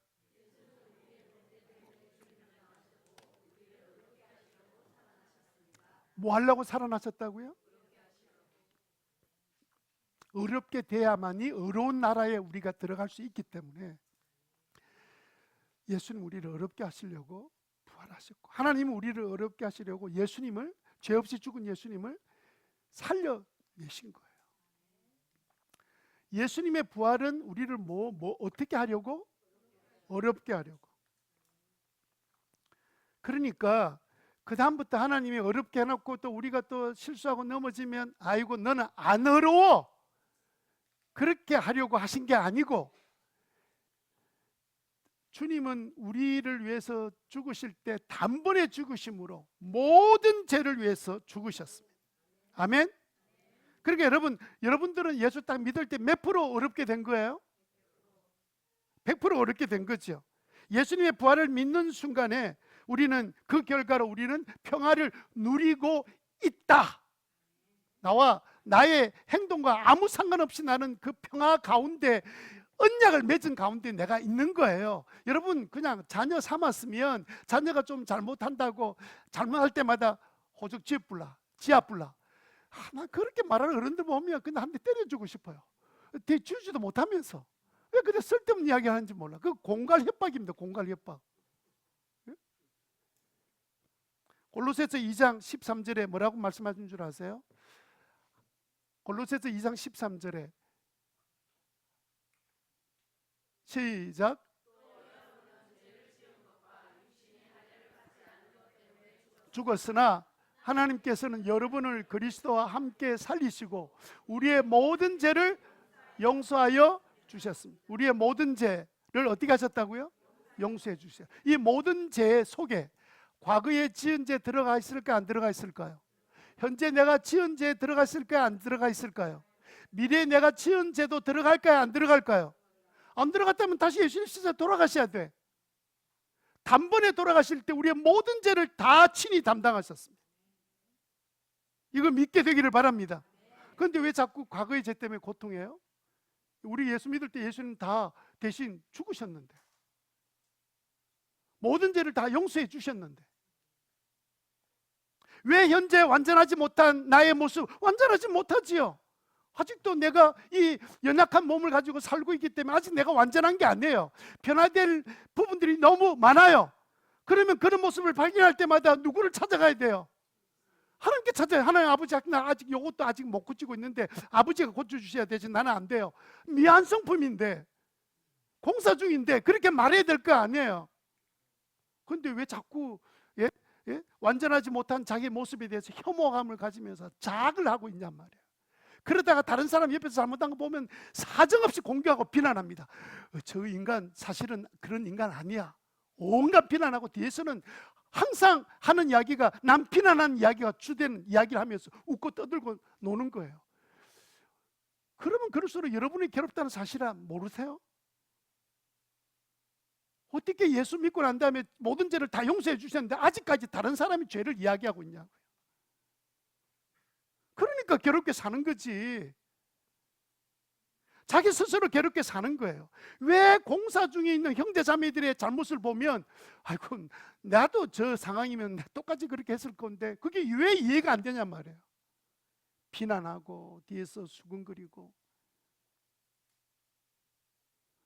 뭐 하려고 살아나셨다고요? 어렵게 돼야만이 의로운 나라에 우리가 들어갈 수 있기 때문에 예수님 우리를 어렵게 하시려고 부활하셨고, 하나님은 우리를 어렵게 하시려고 예수님을, 죄 없이 죽은 예수님을 살려내신 거예요. 예수님의 부활은 우리를 어떻게 하려고? 어렵게 하려고. 그러니까 그 다음부터 하나님이 어렵게 해놓고 또 우리가 또 실수하고 넘어지면 아이고 너는 안 어려워, 그렇게 하려고 하신 게 아니고, 주님은 우리를 위해서 죽으실 때 단번에 죽으심으로 모든 죄를 위해서 죽으셨습니다. 아멘. 그러니까 여러분들은 예수 딱 믿을 때 몇 프로 어렵게 된 거예요? 100% 어렵게 된 거죠. 예수님의 부활을 믿는 순간에 우리는 그 결과로 우리는 평화를 누리고 있다. 나의 행동과 아무 상관없이 나는 그 평화 가운데, 언약을 맺은 가운데 내가 있는 거예요. 여러분, 그냥 자녀 삼았으면 자녀가 좀 잘못한다고 잘못할 때마다 호적 지압불라. 나 그렇게 말하는 어른들 보면 그냥 한 대 때려주고 싶어요. 대주지도 못하면서 왜 그래 쓸데없는 이야기 하는지 몰라. 그 공갈 협박입니다. 공갈 협박. 골로새서 2장 13절에 뭐라고 말씀하신 줄 아세요? 골로새서 2장 13절에 시작. 죽었으나 하나님께서는 여러분을 그리스도와 함께 살리시고 우리의 모든 죄를 용서하여 주셨습니다. 우리의 모든 죄를 어떻게 하셨다고요? 용서해 주세요. 이 모든 죄 속에 과거에 지은 죄 들어가 있을까 안 들어가 있을까요? 현재 내가 지은 죄 들어가 있을까요 안 들어가 있을까요? 미래에 내가 지은 죄도 들어갈까요 안 들어갈까요? 안 들어갔다면 다시 예수님 시대 돌아가셔야 돼. 단번에 돌아가실 때 우리의 모든 죄를 다 친히 담당하셨습니다. 이걸 믿게 되기를 바랍니다. 그런데 왜 자꾸 과거의 죄 때문에 고통해요? 우리 예수 믿을 때 예수님 다 대신 죽으셨는데, 모든 죄를 다 용서해 주셨는데, 왜 현재 완전하지 못한 나의 모습 완전하지 못하지요? 아직도 내가 이 연약한 몸을 가지고 살고 있기 때문에 아직 내가 완전한 게 아니에요. 변화될 부분들이 너무 많아요. 그러면 그런 모습을 발견할 때마다 누구를 찾아가야 돼요? 하나님께 찾아요. 하나님 아버지, 나 아직 이것도 아직 못 고치고 있는데 아버지가 고쳐주셔야 되지, 나는 안 돼요. 미완성품인데, 공사 중인데 그렇게 말해야 될 거 아니에요. 그런데 왜 자꾸 완전하지 못한 자기 모습에 대해서 혐오감을 가지면서 자학을 하고 있냔 말이에요. 그러다가 다른 사람 옆에서 잘못한 거 보면 사정없이 공격하고 비난합니다. 저 인간 사실은 그런 인간 아니야. 온갖 비난하고 뒤에서는 항상 하는 이야기가, 남 비난하는 이야기가 주된 이야기를 하면서 웃고 떠들고 노는 거예요. 그러면 그럴수록 여러분이 괴롭다는 사실을 모르세요? 어떻게 예수 믿고 난 다음에 모든 죄를 다 용서해 주셨는데 아직까지 다른 사람이 죄를 이야기하고 있냐고요. 그러니까 괴롭게 사는 거지. 자기 스스로 괴롭게 사는 거예요. 왜 공사 중에 있는 형제 자매들의 잘못을 보면 아이고 나도 저 상황이면 똑같이 그렇게 했을 건데 그게 왜 이해가 안 되냔 말이에요. 비난하고 뒤에서 수근거리고.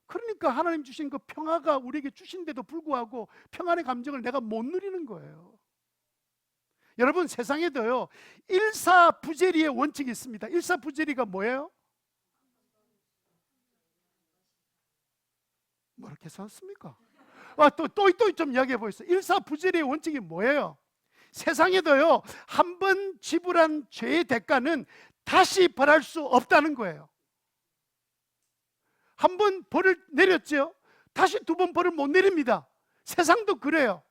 그러니까 하나님 주신 그 평화가 우리에게 주신데도 불구하고 평안의 감정을 내가 못 누리는 거예요. 여러분, 세상에도요 일사부재리의 원칙이 있습니다. 일사부재리가 뭐예요? 뭐렇게 썼습니까? 또 좀 이야기해 보겠습니다. 일사부재리의 원칙이 뭐예요? 세상에도요 한 번 지불한 죄의 대가는 다시 벌할 수 없다는 거예요. 한 번 벌을 내렸죠. 다시 두 번 벌을 못 내립니다. 세상도 그래요.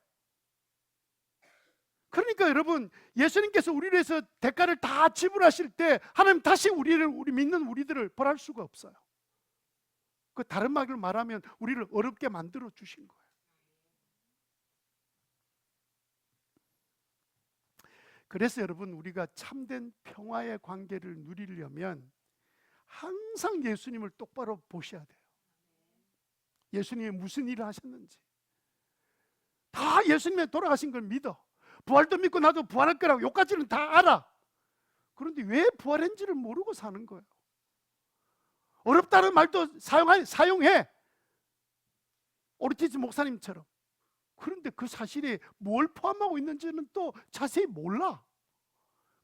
그러니까 여러분, 예수님께서 우리를 위해서 대가를 다 지불하실 때 하나님 다시 우리 믿는 우리들을 벌할 수가 없어요. 그 다른 말로 말하면 우리를 어렵게 만들어 주신 거예요. 그래서 여러분, 우리가 참된 평화의 관계를 누리려면 항상 예수님을 똑바로 보셔야 돼요. 예수님이 무슨 일을 하셨는지 다 예수님이 돌아가신 걸 믿어. 부활도 믿고 나도 부활할 거라고 여기까지는 다 알아. 그런데 왜 부활한지를 모르고 사는 거예요. 어렵다는 말도 사용해. 오르티즈 목사님처럼. 그런데 그 사실이 뭘 포함하고 있는지는 또 자세히 몰라.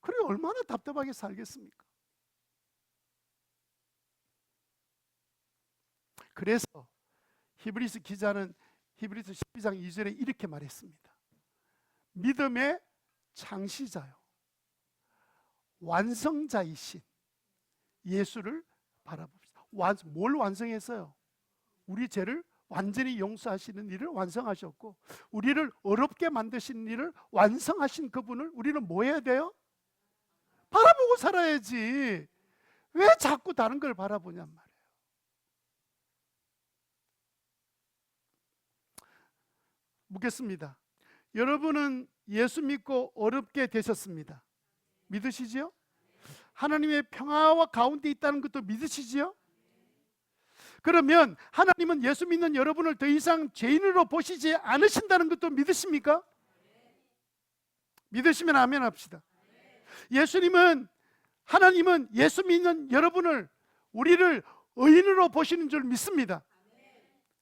그래 얼마나 답답하게 살겠습니까? 그래서 히브리서 기자는 히브리서 12장 2절에 이렇게 말했습니다. 믿음의 창시자요 완성자이신 예수를 바라봅시다. 뭘 완성했어요? 우리 죄를 완전히 용서하시는 일을 완성하셨고 우리를 어렵게 만드신 일을 완성하신 그분을 우리는 뭐 해야 돼요? 바라보고 살아야지. 왜 자꾸 다른 걸 바라보냔 말이에요. 묻겠습니다. 여러분은 예수 믿고 어렵게 되셨습니다. 믿으시지요? 하나님의 평화와 가운데 있다는 것도 믿으시지요? 그러면 하나님은 예수 믿는 여러분을 더 이상 죄인으로 보시지 않으신다는 것도 믿으십니까? 믿으시면 아멘 합시다. 하나님은 예수 믿는 여러분을, 우리를 의인으로 보시는 줄 믿습니다.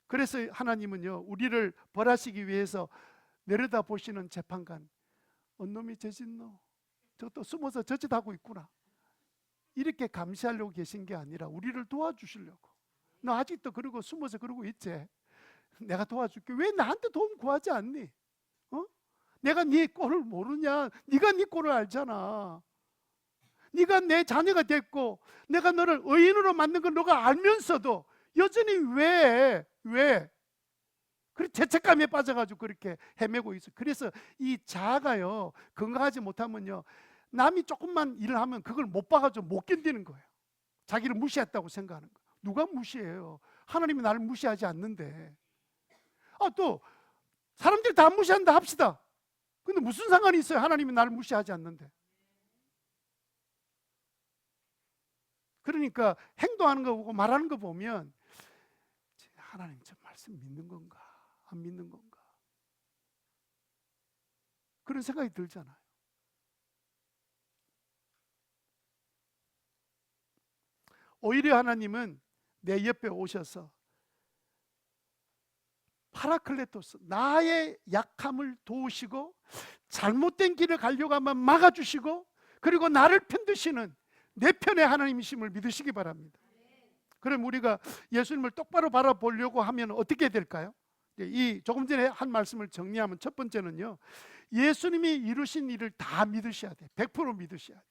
그래서 하나님은요 우리를 벌하시기 위해서 내려다 보시는 재판관, 언놈이 저짓노, 저또 숨어서 저짓하고 있구나, 이렇게 감시하려고 계신 게 아니라 우리를 도와주시려고. 너 아직도 그러고 숨어서 그러고 있지? 내가 도와줄게. 왜 나한테 도움 구하지 않니? 내가 네 꼴을 모르냐? 네가 네 꼴을 알잖아. 네가 내 자녀가 됐고 내가 너를 의인으로 만든 걸 너가 알면서도 여전히 왜 그래 죄책감에 빠져가지고 그렇게 헤매고 있어. 그래서 이 자아가요 건강하지 못하면요 남이 조금만 일을 하면 그걸 못 봐가지고 못 견디는 거예요. 자기를 무시했다고 생각하는 거예요. 누가 무시해요? 하나님이 나를 무시하지 않는데. 또 사람들이 다 무시한다 합시다. 근데 무슨 상관이 있어요? 하나님이 나를 무시하지 않는데. 그러니까 행동하는 거 보고 말하는 거 보면 하나님 저 말씀 믿는 건가 안 믿는 건가 그런 생각이 들잖아요. 오히려 하나님은 내 옆에 오셔서 파라클레토스, 나의 약함을 도우시고 잘못된 길을 가려고 하면 막아주시고 그리고 나를 편드시는 내 편의 하나님이심을 믿으시기 바랍니다. 그럼 우리가 예수님을 똑바로 바라보려고 하면 어떻게 될까요? 이 조금 전에 한 말씀을 정리하면 첫 번째는요 예수님이 이루신 일을 다 믿으셔야 돼. 100% 믿으셔야 돼.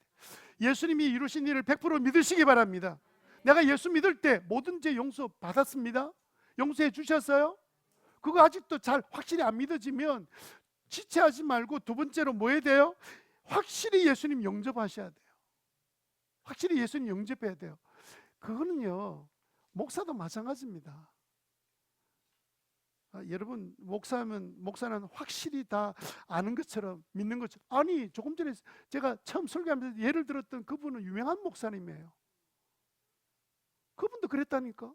예수님이 이루신 일을 100% 믿으시기 바랍니다. 내가 예수 믿을 때 모든 죄 용서 받았습니다. 용서해 주셨어요? 그거 아직도 잘 확실히 안 믿어지면 지체하지 말고 두 번째로 뭐 해야 돼요? 확실히 예수님 영접하셔야 돼요. 확실히 예수님 영접해야 돼요. 그거는요 목사도 마찬가지입니다. 여러분 목사는 확실히 다 아는 것처럼 믿는 것처럼, 아니 조금 전에 제가 처음 설교하면서 예를 들었던 그분은 유명한 목사님이에요. 그분도 그랬다니까.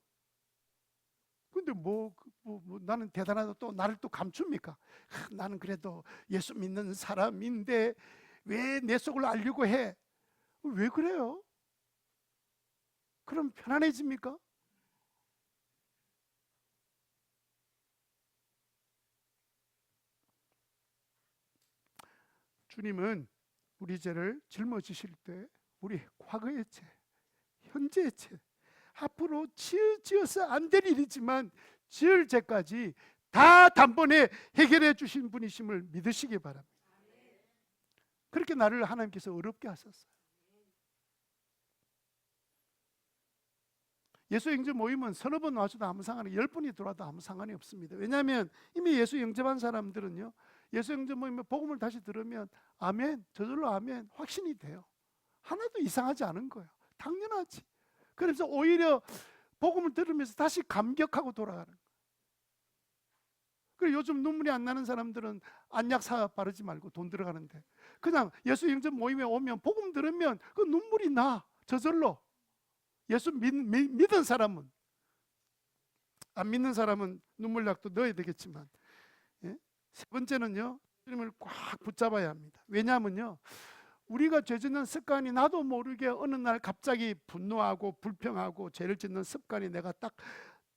근데 나는 대단하다 또 나를 또 감춥니까? 나는 그래도 예수 믿는 사람인데 왜 내 속을 알려고 해? 왜 그래요? 그럼 편안해집니까? 주님은 우리 죄를 짊어지실 때 우리 과거의 죄, 현재의 죄, 앞으로 지어서 안 될 일이지만 지을 죄까지 다 단번에 해결해 주신 분이심을 믿으시기 바랍니다. 그렇게 나를 하나님께서 어렵게 하셨어요. 예수 영접 모임은 서너 번 와줘도 아무 상관이, 10번이 들어와도 아무 상관이 없습니다. 왜냐하면 이미 예수 영접한 사람들은요, 예수 영접 모임에 복음을 다시 들으면 아멘, 저절로 아멘 확신이 돼요. 하나도 이상하지 않은 거예요. 당연하지. 그래서 오히려 복음을 들으면서 다시 감격하고 돌아가는 거예요. 그리고 요즘 눈물이 안 나는 사람들은 안약사 바르지 말고 돈 들어가는데, 그냥 예수 영접 모임에 오면 복음 들으면 그 눈물이 나, 저절로. 예수 믿은 사람은, 안 믿는 사람은 눈물약도 넣어야 되겠지만, 예? 세 번째는요, 주님을 꽉 붙잡아야 합니다. 왜냐하면요, 우리가 죄 짓는 습관이 나도 모르게 어느 날 갑자기 분노하고 불평하고 죄를 짓는 습관이 내가 딱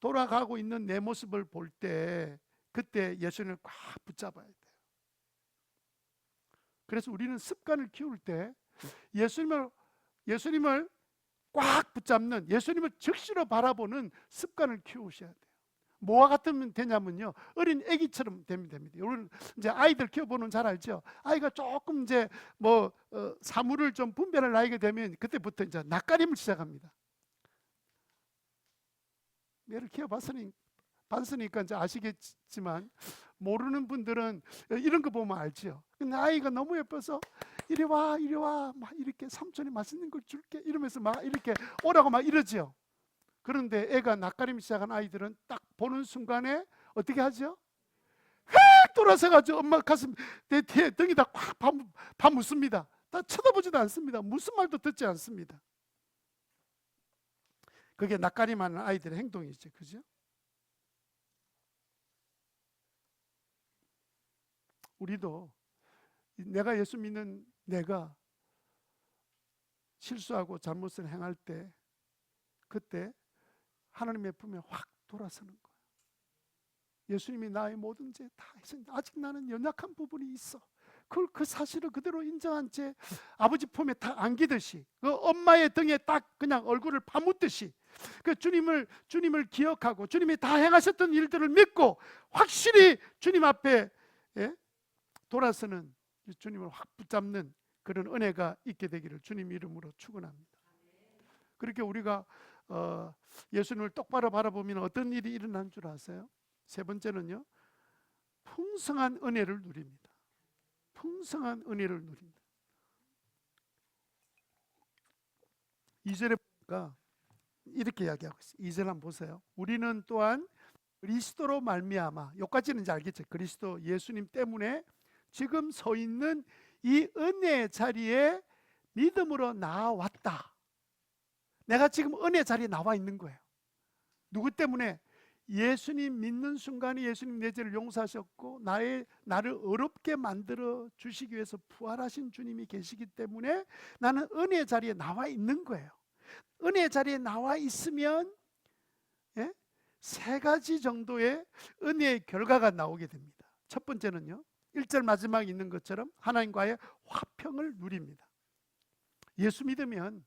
돌아가고 있는 내 모습을 볼 때, 그때 예수님을 꽉 붙잡아야 돼요. 그래서 우리는 습관을 키울 때 예수님을 꽉 붙잡는, 예수님을 즉시로 바라보는 습관을 키우셔야 돼요. 뭐와 같으면 되냐면요, 어린 아기처럼 되면 됩니다. 여러분 이제 아이들 키워보는 잘 알죠? 아이가 조금 이제 사물을 좀 분별할 나이가 되면 그때부터 이제 낯가림을 시작합니다. 얘를 키워봤으니까 이제 아시겠지만, 모르는 분들은 이런 거 보면 알죠. 근데 아이가 너무 예뻐서 이리 와 막 이렇게 삼촌이 맛있는 걸 줄게 이러면서 막 이렇게 오라고 막 이러죠. 그런데 애가 낯가림 시작한 아이들은 딱 보는 순간에 어떻게 하죠? 휙 돌아서 가지고 엄마 가슴 내 뒤에 등에다 꽉 파묻습니다. 다 쳐다보지도 않습니다. 무슨 말도 듣지 않습니다. 그게 낯가림하는 아이들의 행동이죠. 그죠? 우리도 내가 예수 믿는 내가 실수하고 잘못을 행할 때, 그때 하나님의 품에 확 돌아서는 거예요. 예수님이 나의 모든 죄 다 했으니까 아직 나는 연약한 부분이 있어. 그 사실을 그대로 인정한 채 아버지 품에 딱 안기듯이, 그 엄마의 등에 딱 그냥 얼굴을 파묻듯이, 그 주님을 기억하고 주님이 다 행하셨던 일들을 믿고 확실히 주님 앞에 돌아서는, 주님을 확 붙잡는 그런 은혜가 있게 되기를 주님 이름으로 축원합니다. 그렇게 우리가 예수님을 똑바로 바라보면 어떤 일이 일어난 줄 아세요? 세 번째는요, 풍성한 은혜를 누립니다. 풍성한 은혜를 누립니다. 2절에 보니까 이렇게 이야기하고 있어요. 2절 한번 보세요. 우리는 또한 그리스도로 말미암아, 여기까지는 이제 알겠죠. 그리스도 예수님 때문에 지금 서 있는 이 은혜의 자리에 믿음으로 나왔다. 내가 지금 은혜 자리에 나와 있는 거예요. 누구 때문에? 예수님 믿는 순간에 예수님 내 죄를 용서하셨고 나를 어렵게 만들어 주시기 위해서 부활하신 주님이 계시기 때문에 나는 은혜 자리에 나와 있는 거예요. 은혜 자리에 나와 있으면 세 가지 정도의 은혜의 결과가 나오게 됩니다. 첫 번째는요, 1절 마지막에 있는 것처럼 하나님과의 화평을 누립니다. 예수 믿으면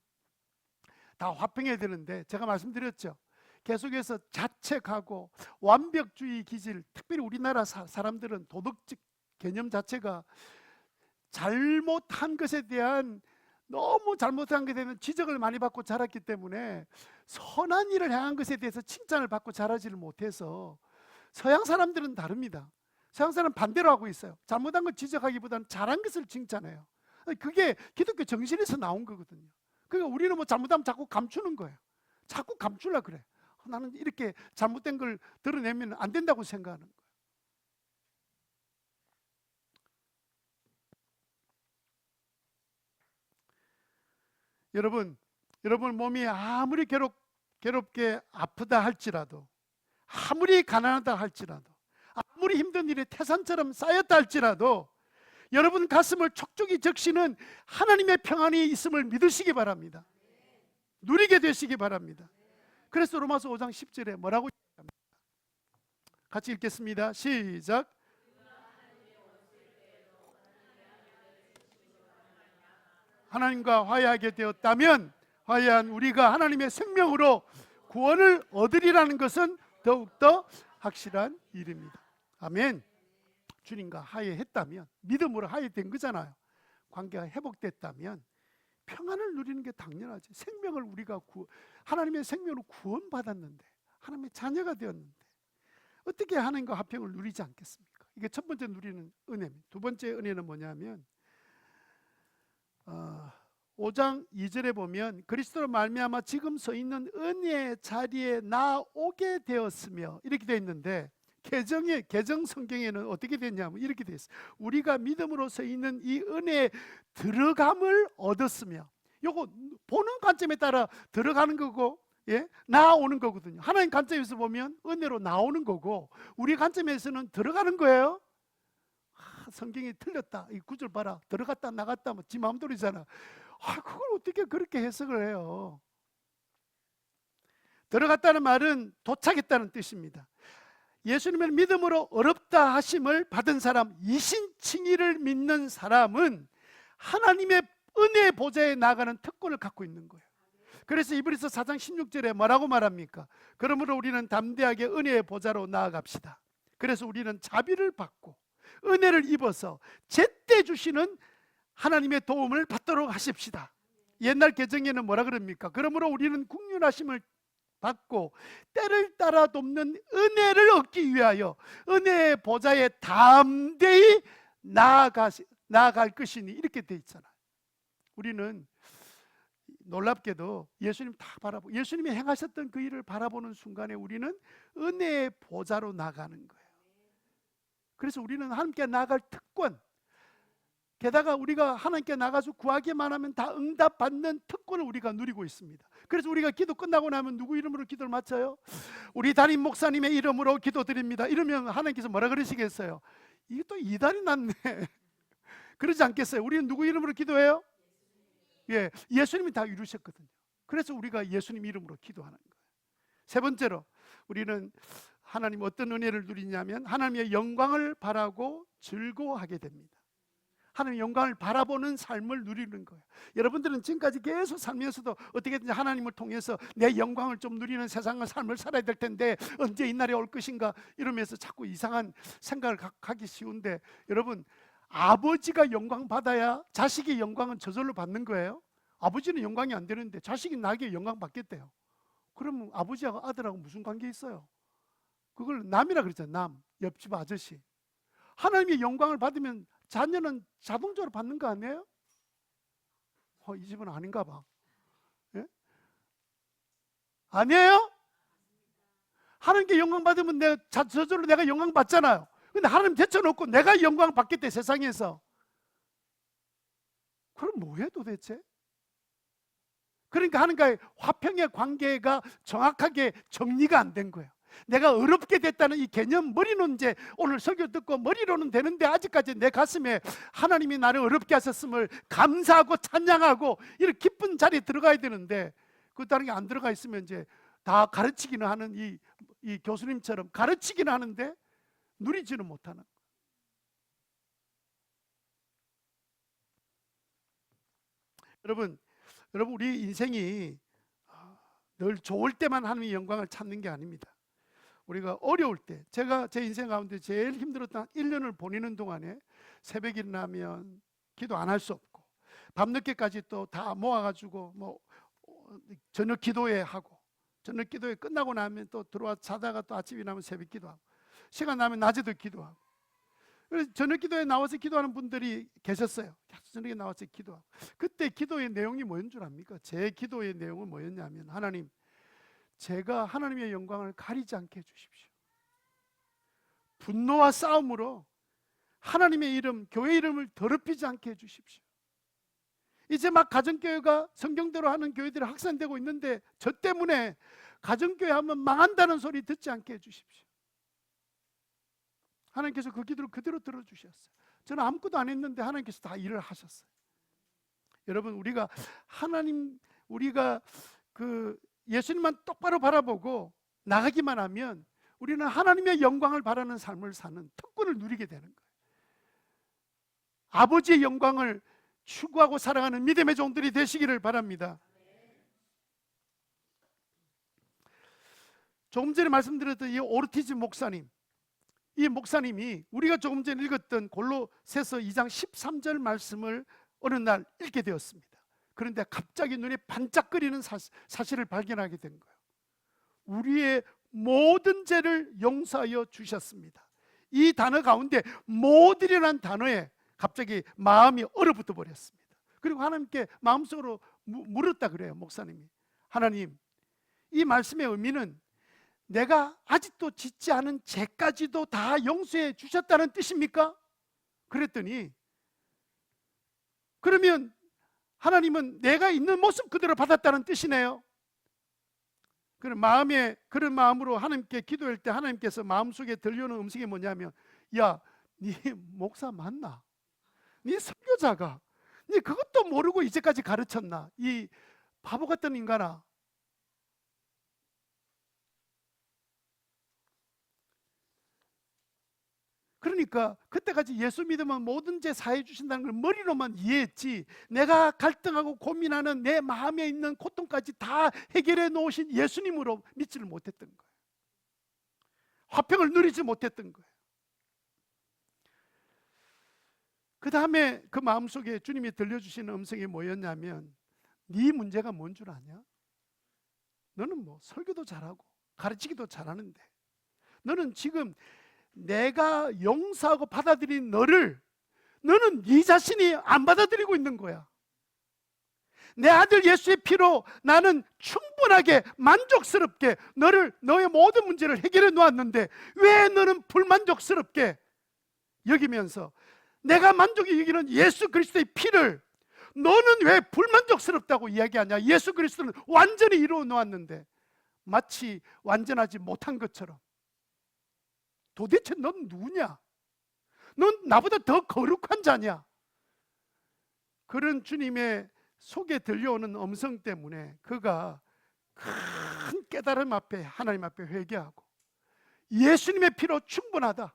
다 화평해야 되는데, 제가 말씀드렸죠. 계속해서 자책하고 완벽주의 기질, 특별히 우리나라 사람들은 도덕적 개념 자체가 잘못한 것에 대한, 너무 잘못한 것에 대한 지적을 많이 받고 자랐기 때문에 선한 일을 행한 것에 대해서 칭찬을 받고 자라지를 못해서, 서양 사람들은 다릅니다. 서양 사람은 반대로 하고 있어요. 잘못한 걸 지적하기보다는 잘한 것을 칭찬해요. 그게 기독교 정신에서 나온 거거든요. 그러니까 우리는 뭐 잘못하면 자꾸 감추는 거예요. 자꾸 감추려고 그래. 나는 이렇게 잘못된 걸 드러내면 안 된다고 생각하는 거예요. 여러분 몸이 아무리 괴롭게 아프다 할지라도, 아무리 가난하다 할지라도, 아무리 힘든 일이 태산처럼 쌓였다 할지라도 여러분 가슴을 촉촉이 적시는 하나님의 평안이 있음을 믿으시기 바랍니다. 누리게 되시기 바랍니다. 그래서 로마서 5장 10절에 뭐라고 합니까? 같이 읽겠습니다. 시작. 하나님과 화해하게 되었다면 화해한 우리가 하나님의 생명으로 구원을 얻으리라는 것은 더욱더 확실한 일입니다. 아멘. 주님과 화해했다면, 믿음으로 화해된 거잖아요. 관계가 회복됐다면 평안을 누리는 게 당연하지. 생명을 우리가 하나님의 생명으로 구원받았는데, 하나님의 자녀가 되었는데 어떻게 하나님과 화평을 누리지 않겠습니까? 이게 첫 번째 누리는 은혜입니다. 두 번째 은혜는 뭐냐면 5장 2절에 보면 그리스도로 말미암아 지금 서 있는 은혜의 자리에 나오게 되었으며 이렇게 되어 있는데, 개정 성경에는 어떻게 됐냐면 이렇게 되어 있어요. 우리가 믿음으로 서 있는 이 은혜에 들어감을 얻었으며, 요거 보는 관점에 따라 들어가는 거고, 나오는 거거든요. 하나님 관점에서 보면 은혜로 나오는 거고, 우리 관점에서는 들어가는 거예요. 성경이 틀렸다, 이 구절 봐라, 들어갔다 나갔다 지 마음대로잖아. 그걸 어떻게 그렇게 해석을 해요? 들어갔다는 말은 도착했다는 뜻입니다. 예수님을 믿음으로 어렵다 하심을 받은 사람, 이신칭의를 믿는 사람은 하나님의 은혜의 보좌에 나가는 특권을 갖고 있는 거예요. 그래서 이브리서 4장 16절에 뭐라고 말합니까? 그러므로 우리는 담대하게 은혜의 보좌로 나아갑시다. 그래서 우리는 자비를 받고 은혜를 입어서 제때 주시는 하나님의 도움을 받도록 하십시다. 옛날 개정에는 뭐라 그럽니까? 그러므로 우리는 긍휼하심을 받고 때를 따라 돕는 은혜를 얻기 위하여 은혜의 보좌에 담대히 나아갈 것이니, 이렇게 돼 있잖아요. 우리는 놀랍게도 예수님 다 바라보고 예수님이 행하셨던 그 일을 바라보는 순간에 우리는 은혜의 보좌로 나가는 거예요. 그래서 우리는 하나님께 나아갈 특권, 게다가 우리가 하나님께 나가서 구하기만 하면 다 응답받는 특권을 우리가 누리고 있습니다. 그래서 우리가 기도 끝나고 나면 누구 이름으로 기도를 마쳐요? 우리 담임 목사님의 이름으로 기도드립니다. 이러면 하나님께서 뭐라 그러시겠어요? 이게 또 이단이 났네. 그러지 않겠어요? 우리는 누구 이름으로 기도해요? 예수님이 다 이루셨거든요. 그래서 우리가 예수님 이름으로 기도하는 거예요. 세 번째로 우리는 하나님 어떤 은혜를 누리냐면 하나님의 영광을 바라고 즐거워하게 됩니다. 하나님의 영광을 바라보는 삶을 누리는 거예요. 여러분들은 지금까지 계속 살면서도 어떻게든지 하나님을 통해서 내 영광을 좀 누리는 세상의 삶을 살아야 될 텐데 언제 이 날이 올 것인가 이러면서 자꾸 이상한 생각을 하기 쉬운데, 여러분, 아버지가 영광 받아야 자식의 영광은 저절로 받는 거예요. 아버지는 영광이 안 되는데 자식이 나에게 영광 받겠대요. 그러면 아버지하고 아들하고 무슨 관계 있어요? 그걸 남이라 그랬잖아요. 남, 옆집 아저씨. 하나님의 영광을 받으면 자녀는 자동적으로 받는 거 아니에요? 이 집은 아닌가 봐. 아니에요? 하나님께 영광 받으면 저절로 내가 영광 받잖아요. 근데 하나님 제쳐놓고 내가 영광 받겠대, 세상에서. 그럼 뭐해 도대체? 그러니까 하나님과의 화평의 관계가 정확하게 정리가 안 된 거예요. 내가 어렵게 됐다는 이 개념, 머리는 이제 오늘 설교 듣고 머리로는 되는데 아직까지 내 가슴에 하나님이 나를 어렵게 하셨음을 감사하고 찬양하고 이런 기쁜 자리에 들어가야 되는데, 그 다른 게 안 들어가 있으면 이제 다 가르치기는 하는 이 교수님처럼 가르치기는 하는데 누리지는 못하는. 여러분 우리 인생이 늘 좋을 때만 하나님의 영광을 찾는 게 아닙니다. 우리가 어려울 때, 제가 제 인생 가운데 제일 힘들었던 1년을 보내는 동안에 새벽에 일어나면 기도 안 할 수 없고 밤늦게까지 또 다 모아가지고 저녁 기도회 하고, 저녁 기도회 끝나고 나면 또 들어와 자다가 또 아침에 나면 새벽 기도하고, 시간 나면 낮에도 기도하고. 그래서 저녁 기도에 나와서 기도하는 분들이 계셨어요. 저녁에 나와서 기도하고. 그때 기도의 내용이 뭐였는 줄 압니까? 제 기도의 내용은 뭐였냐면, 하나님, 제가 하나님의 영광을 가리지 않게 해주십시오. 분노와 싸움으로 하나님의 이름, 교회 이름을 더럽히지 않게 해주십시오. 이제 막 가정교회가 성경대로 하는 교회들이 확산되고 있는데 저 때문에 가정교회 하면 망한다는 소리 듣지 않게 해주십시오. 하나님께서 그 기도를 그대로 들어주셨어요. 저는 아무것도 안 했는데 하나님께서 다 일을 하셨어요. 여러분, 우리가 그 예수님만 똑바로 바라보고 나가기만 하면 우리는 하나님의 영광을 바라는 삶을 사는 특권을 누리게 되는 거예요. 아버지의 영광을 추구하고 살아가는 믿음의 종들이 되시기를 바랍니다. 조금 전에 말씀드렸던 이 오르티즈 목사님, 이 목사님이 우리가 조금 전에 읽었던 골로새서 2장 13절 말씀을 어느 날 읽게 되었습니다. 그런데 갑자기 눈에 반짝거리는 사실을 발견하게 된 거예요. 우리의 모든 죄를 용서하여 주셨습니다. 이 단어 가운데 모든이라는 단어에 갑자기 마음이 얼어붙어 버렸습니다. 그리고 하나님께 마음속으로 물었다 그래요. 목사님이, 하나님, 이 말씀의 의미는 내가 아직도 짓지 않은 죄까지도 다 용서해 주셨다는 뜻입니까? 그랬더니, 그러면 하나님은 내가 있는 모습 그대로 받았다는 뜻이네요. 그런 마음으로 하나님께 기도할 때 하나님께서 마음속에 들려오는 음성이 뭐냐면, 야, 네 목사 맞나? 네 설교자가 네 그것도 모르고 이제까지 가르쳤나? 이 바보 같은 인간아. 그러니까 그때까지 예수 믿으면 모든 죄 사해 주신다는 걸 머리로만 이해했지, 내가 갈등하고 고민하는 내 마음에 있는 고통까지 다 해결해 놓으신 예수님으로 믿지를 못했던 거예요. 화평을 누리지 못했던 거예요. 그 다음에 그 마음속에 주님이 들려주시는 음성이 뭐였냐면, 네 문제가 뭔 줄 아냐? 너는 뭐 설교도 잘하고 가르치기도 잘하는데 너는 지금 내가 용서하고 받아들인 너는 네 자신이 안 받아들이고 있는 거야. 내 아들 예수의 피로 나는 충분하게 만족스럽게 너의 모든 문제를 해결해 놓았는데 왜 너는 불만족스럽게 여기면서 내가 만족이 여기는 예수 그리스도의 피를 너는 왜 불만족스럽다고 이야기하냐? 예수 그리스도는 완전히 이루어 놓았는데 마치 완전하지 못한 것처럼. 도대체 넌 누구냐? 넌 나보다 더 거룩한 자냐? 그런 주님의 속에 들려오는 음성 때문에 그가 큰 깨달음 앞에 하나님 앞에 회개하고 예수님의 피로 충분하다,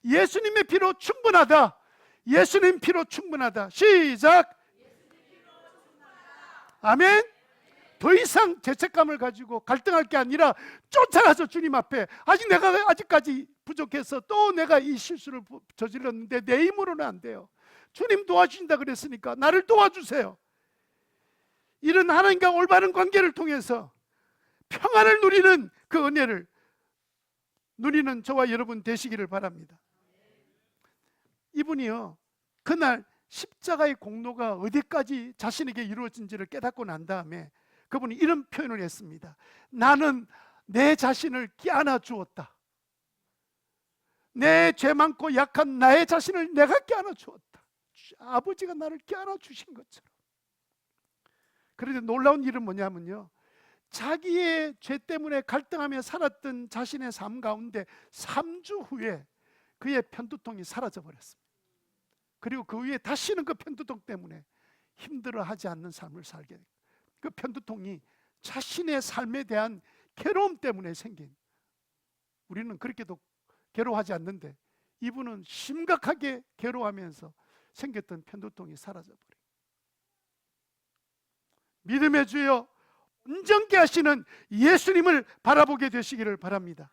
예수님의 피로 충분하다, 예수님 피로 충분하다. 시작. 아멘. 더 이상 죄책감을 가지고 갈등할 게 아니라 쫓아가서 주님 앞에, 내가 아직까지 부족해서 또 내가 이 실수를 저질렀는데 내 힘으로는 안 돼요. 주님 도와주신다 그랬으니까 나를 도와주세요. 이런 하나님과 올바른 관계를 통해서 평안을 누리는 그 은혜를 누리는 저와 여러분 되시기를 바랍니다. 이분이요, 그날 십자가의 공로가 어디까지 자신에게 이루어진지를 깨닫고 난 다음에 그분이 이런 표현을 했습니다. 나는 내 자신을 껴안아 주었다. 내 죄 많고 약한 나의 자신을 내가 껴안아 주었다. 아버지가 나를 껴안아 주신 것처럼. 그런데 놀라운 일은 뭐냐면요, 자기의 죄 때문에 갈등하며 살았던 자신의 삶 가운데 3주 후에 그의 편두통이 사라져 버렸습니다. 그리고 그 후에 다시는 그 편두통 때문에 힘들어하지 않는 삶을 살게 됩니다. 그 편두통이 자신의 삶에 대한 괴로움 때문에 생긴, 우리는 그렇게도 괴로워하지 않는데 이분은 심각하게 괴로워하면서 생겼던 편두통이 사라져버려요. 믿음의 주여 온전케 하시는 예수님을 바라보게 되시기를 바랍니다.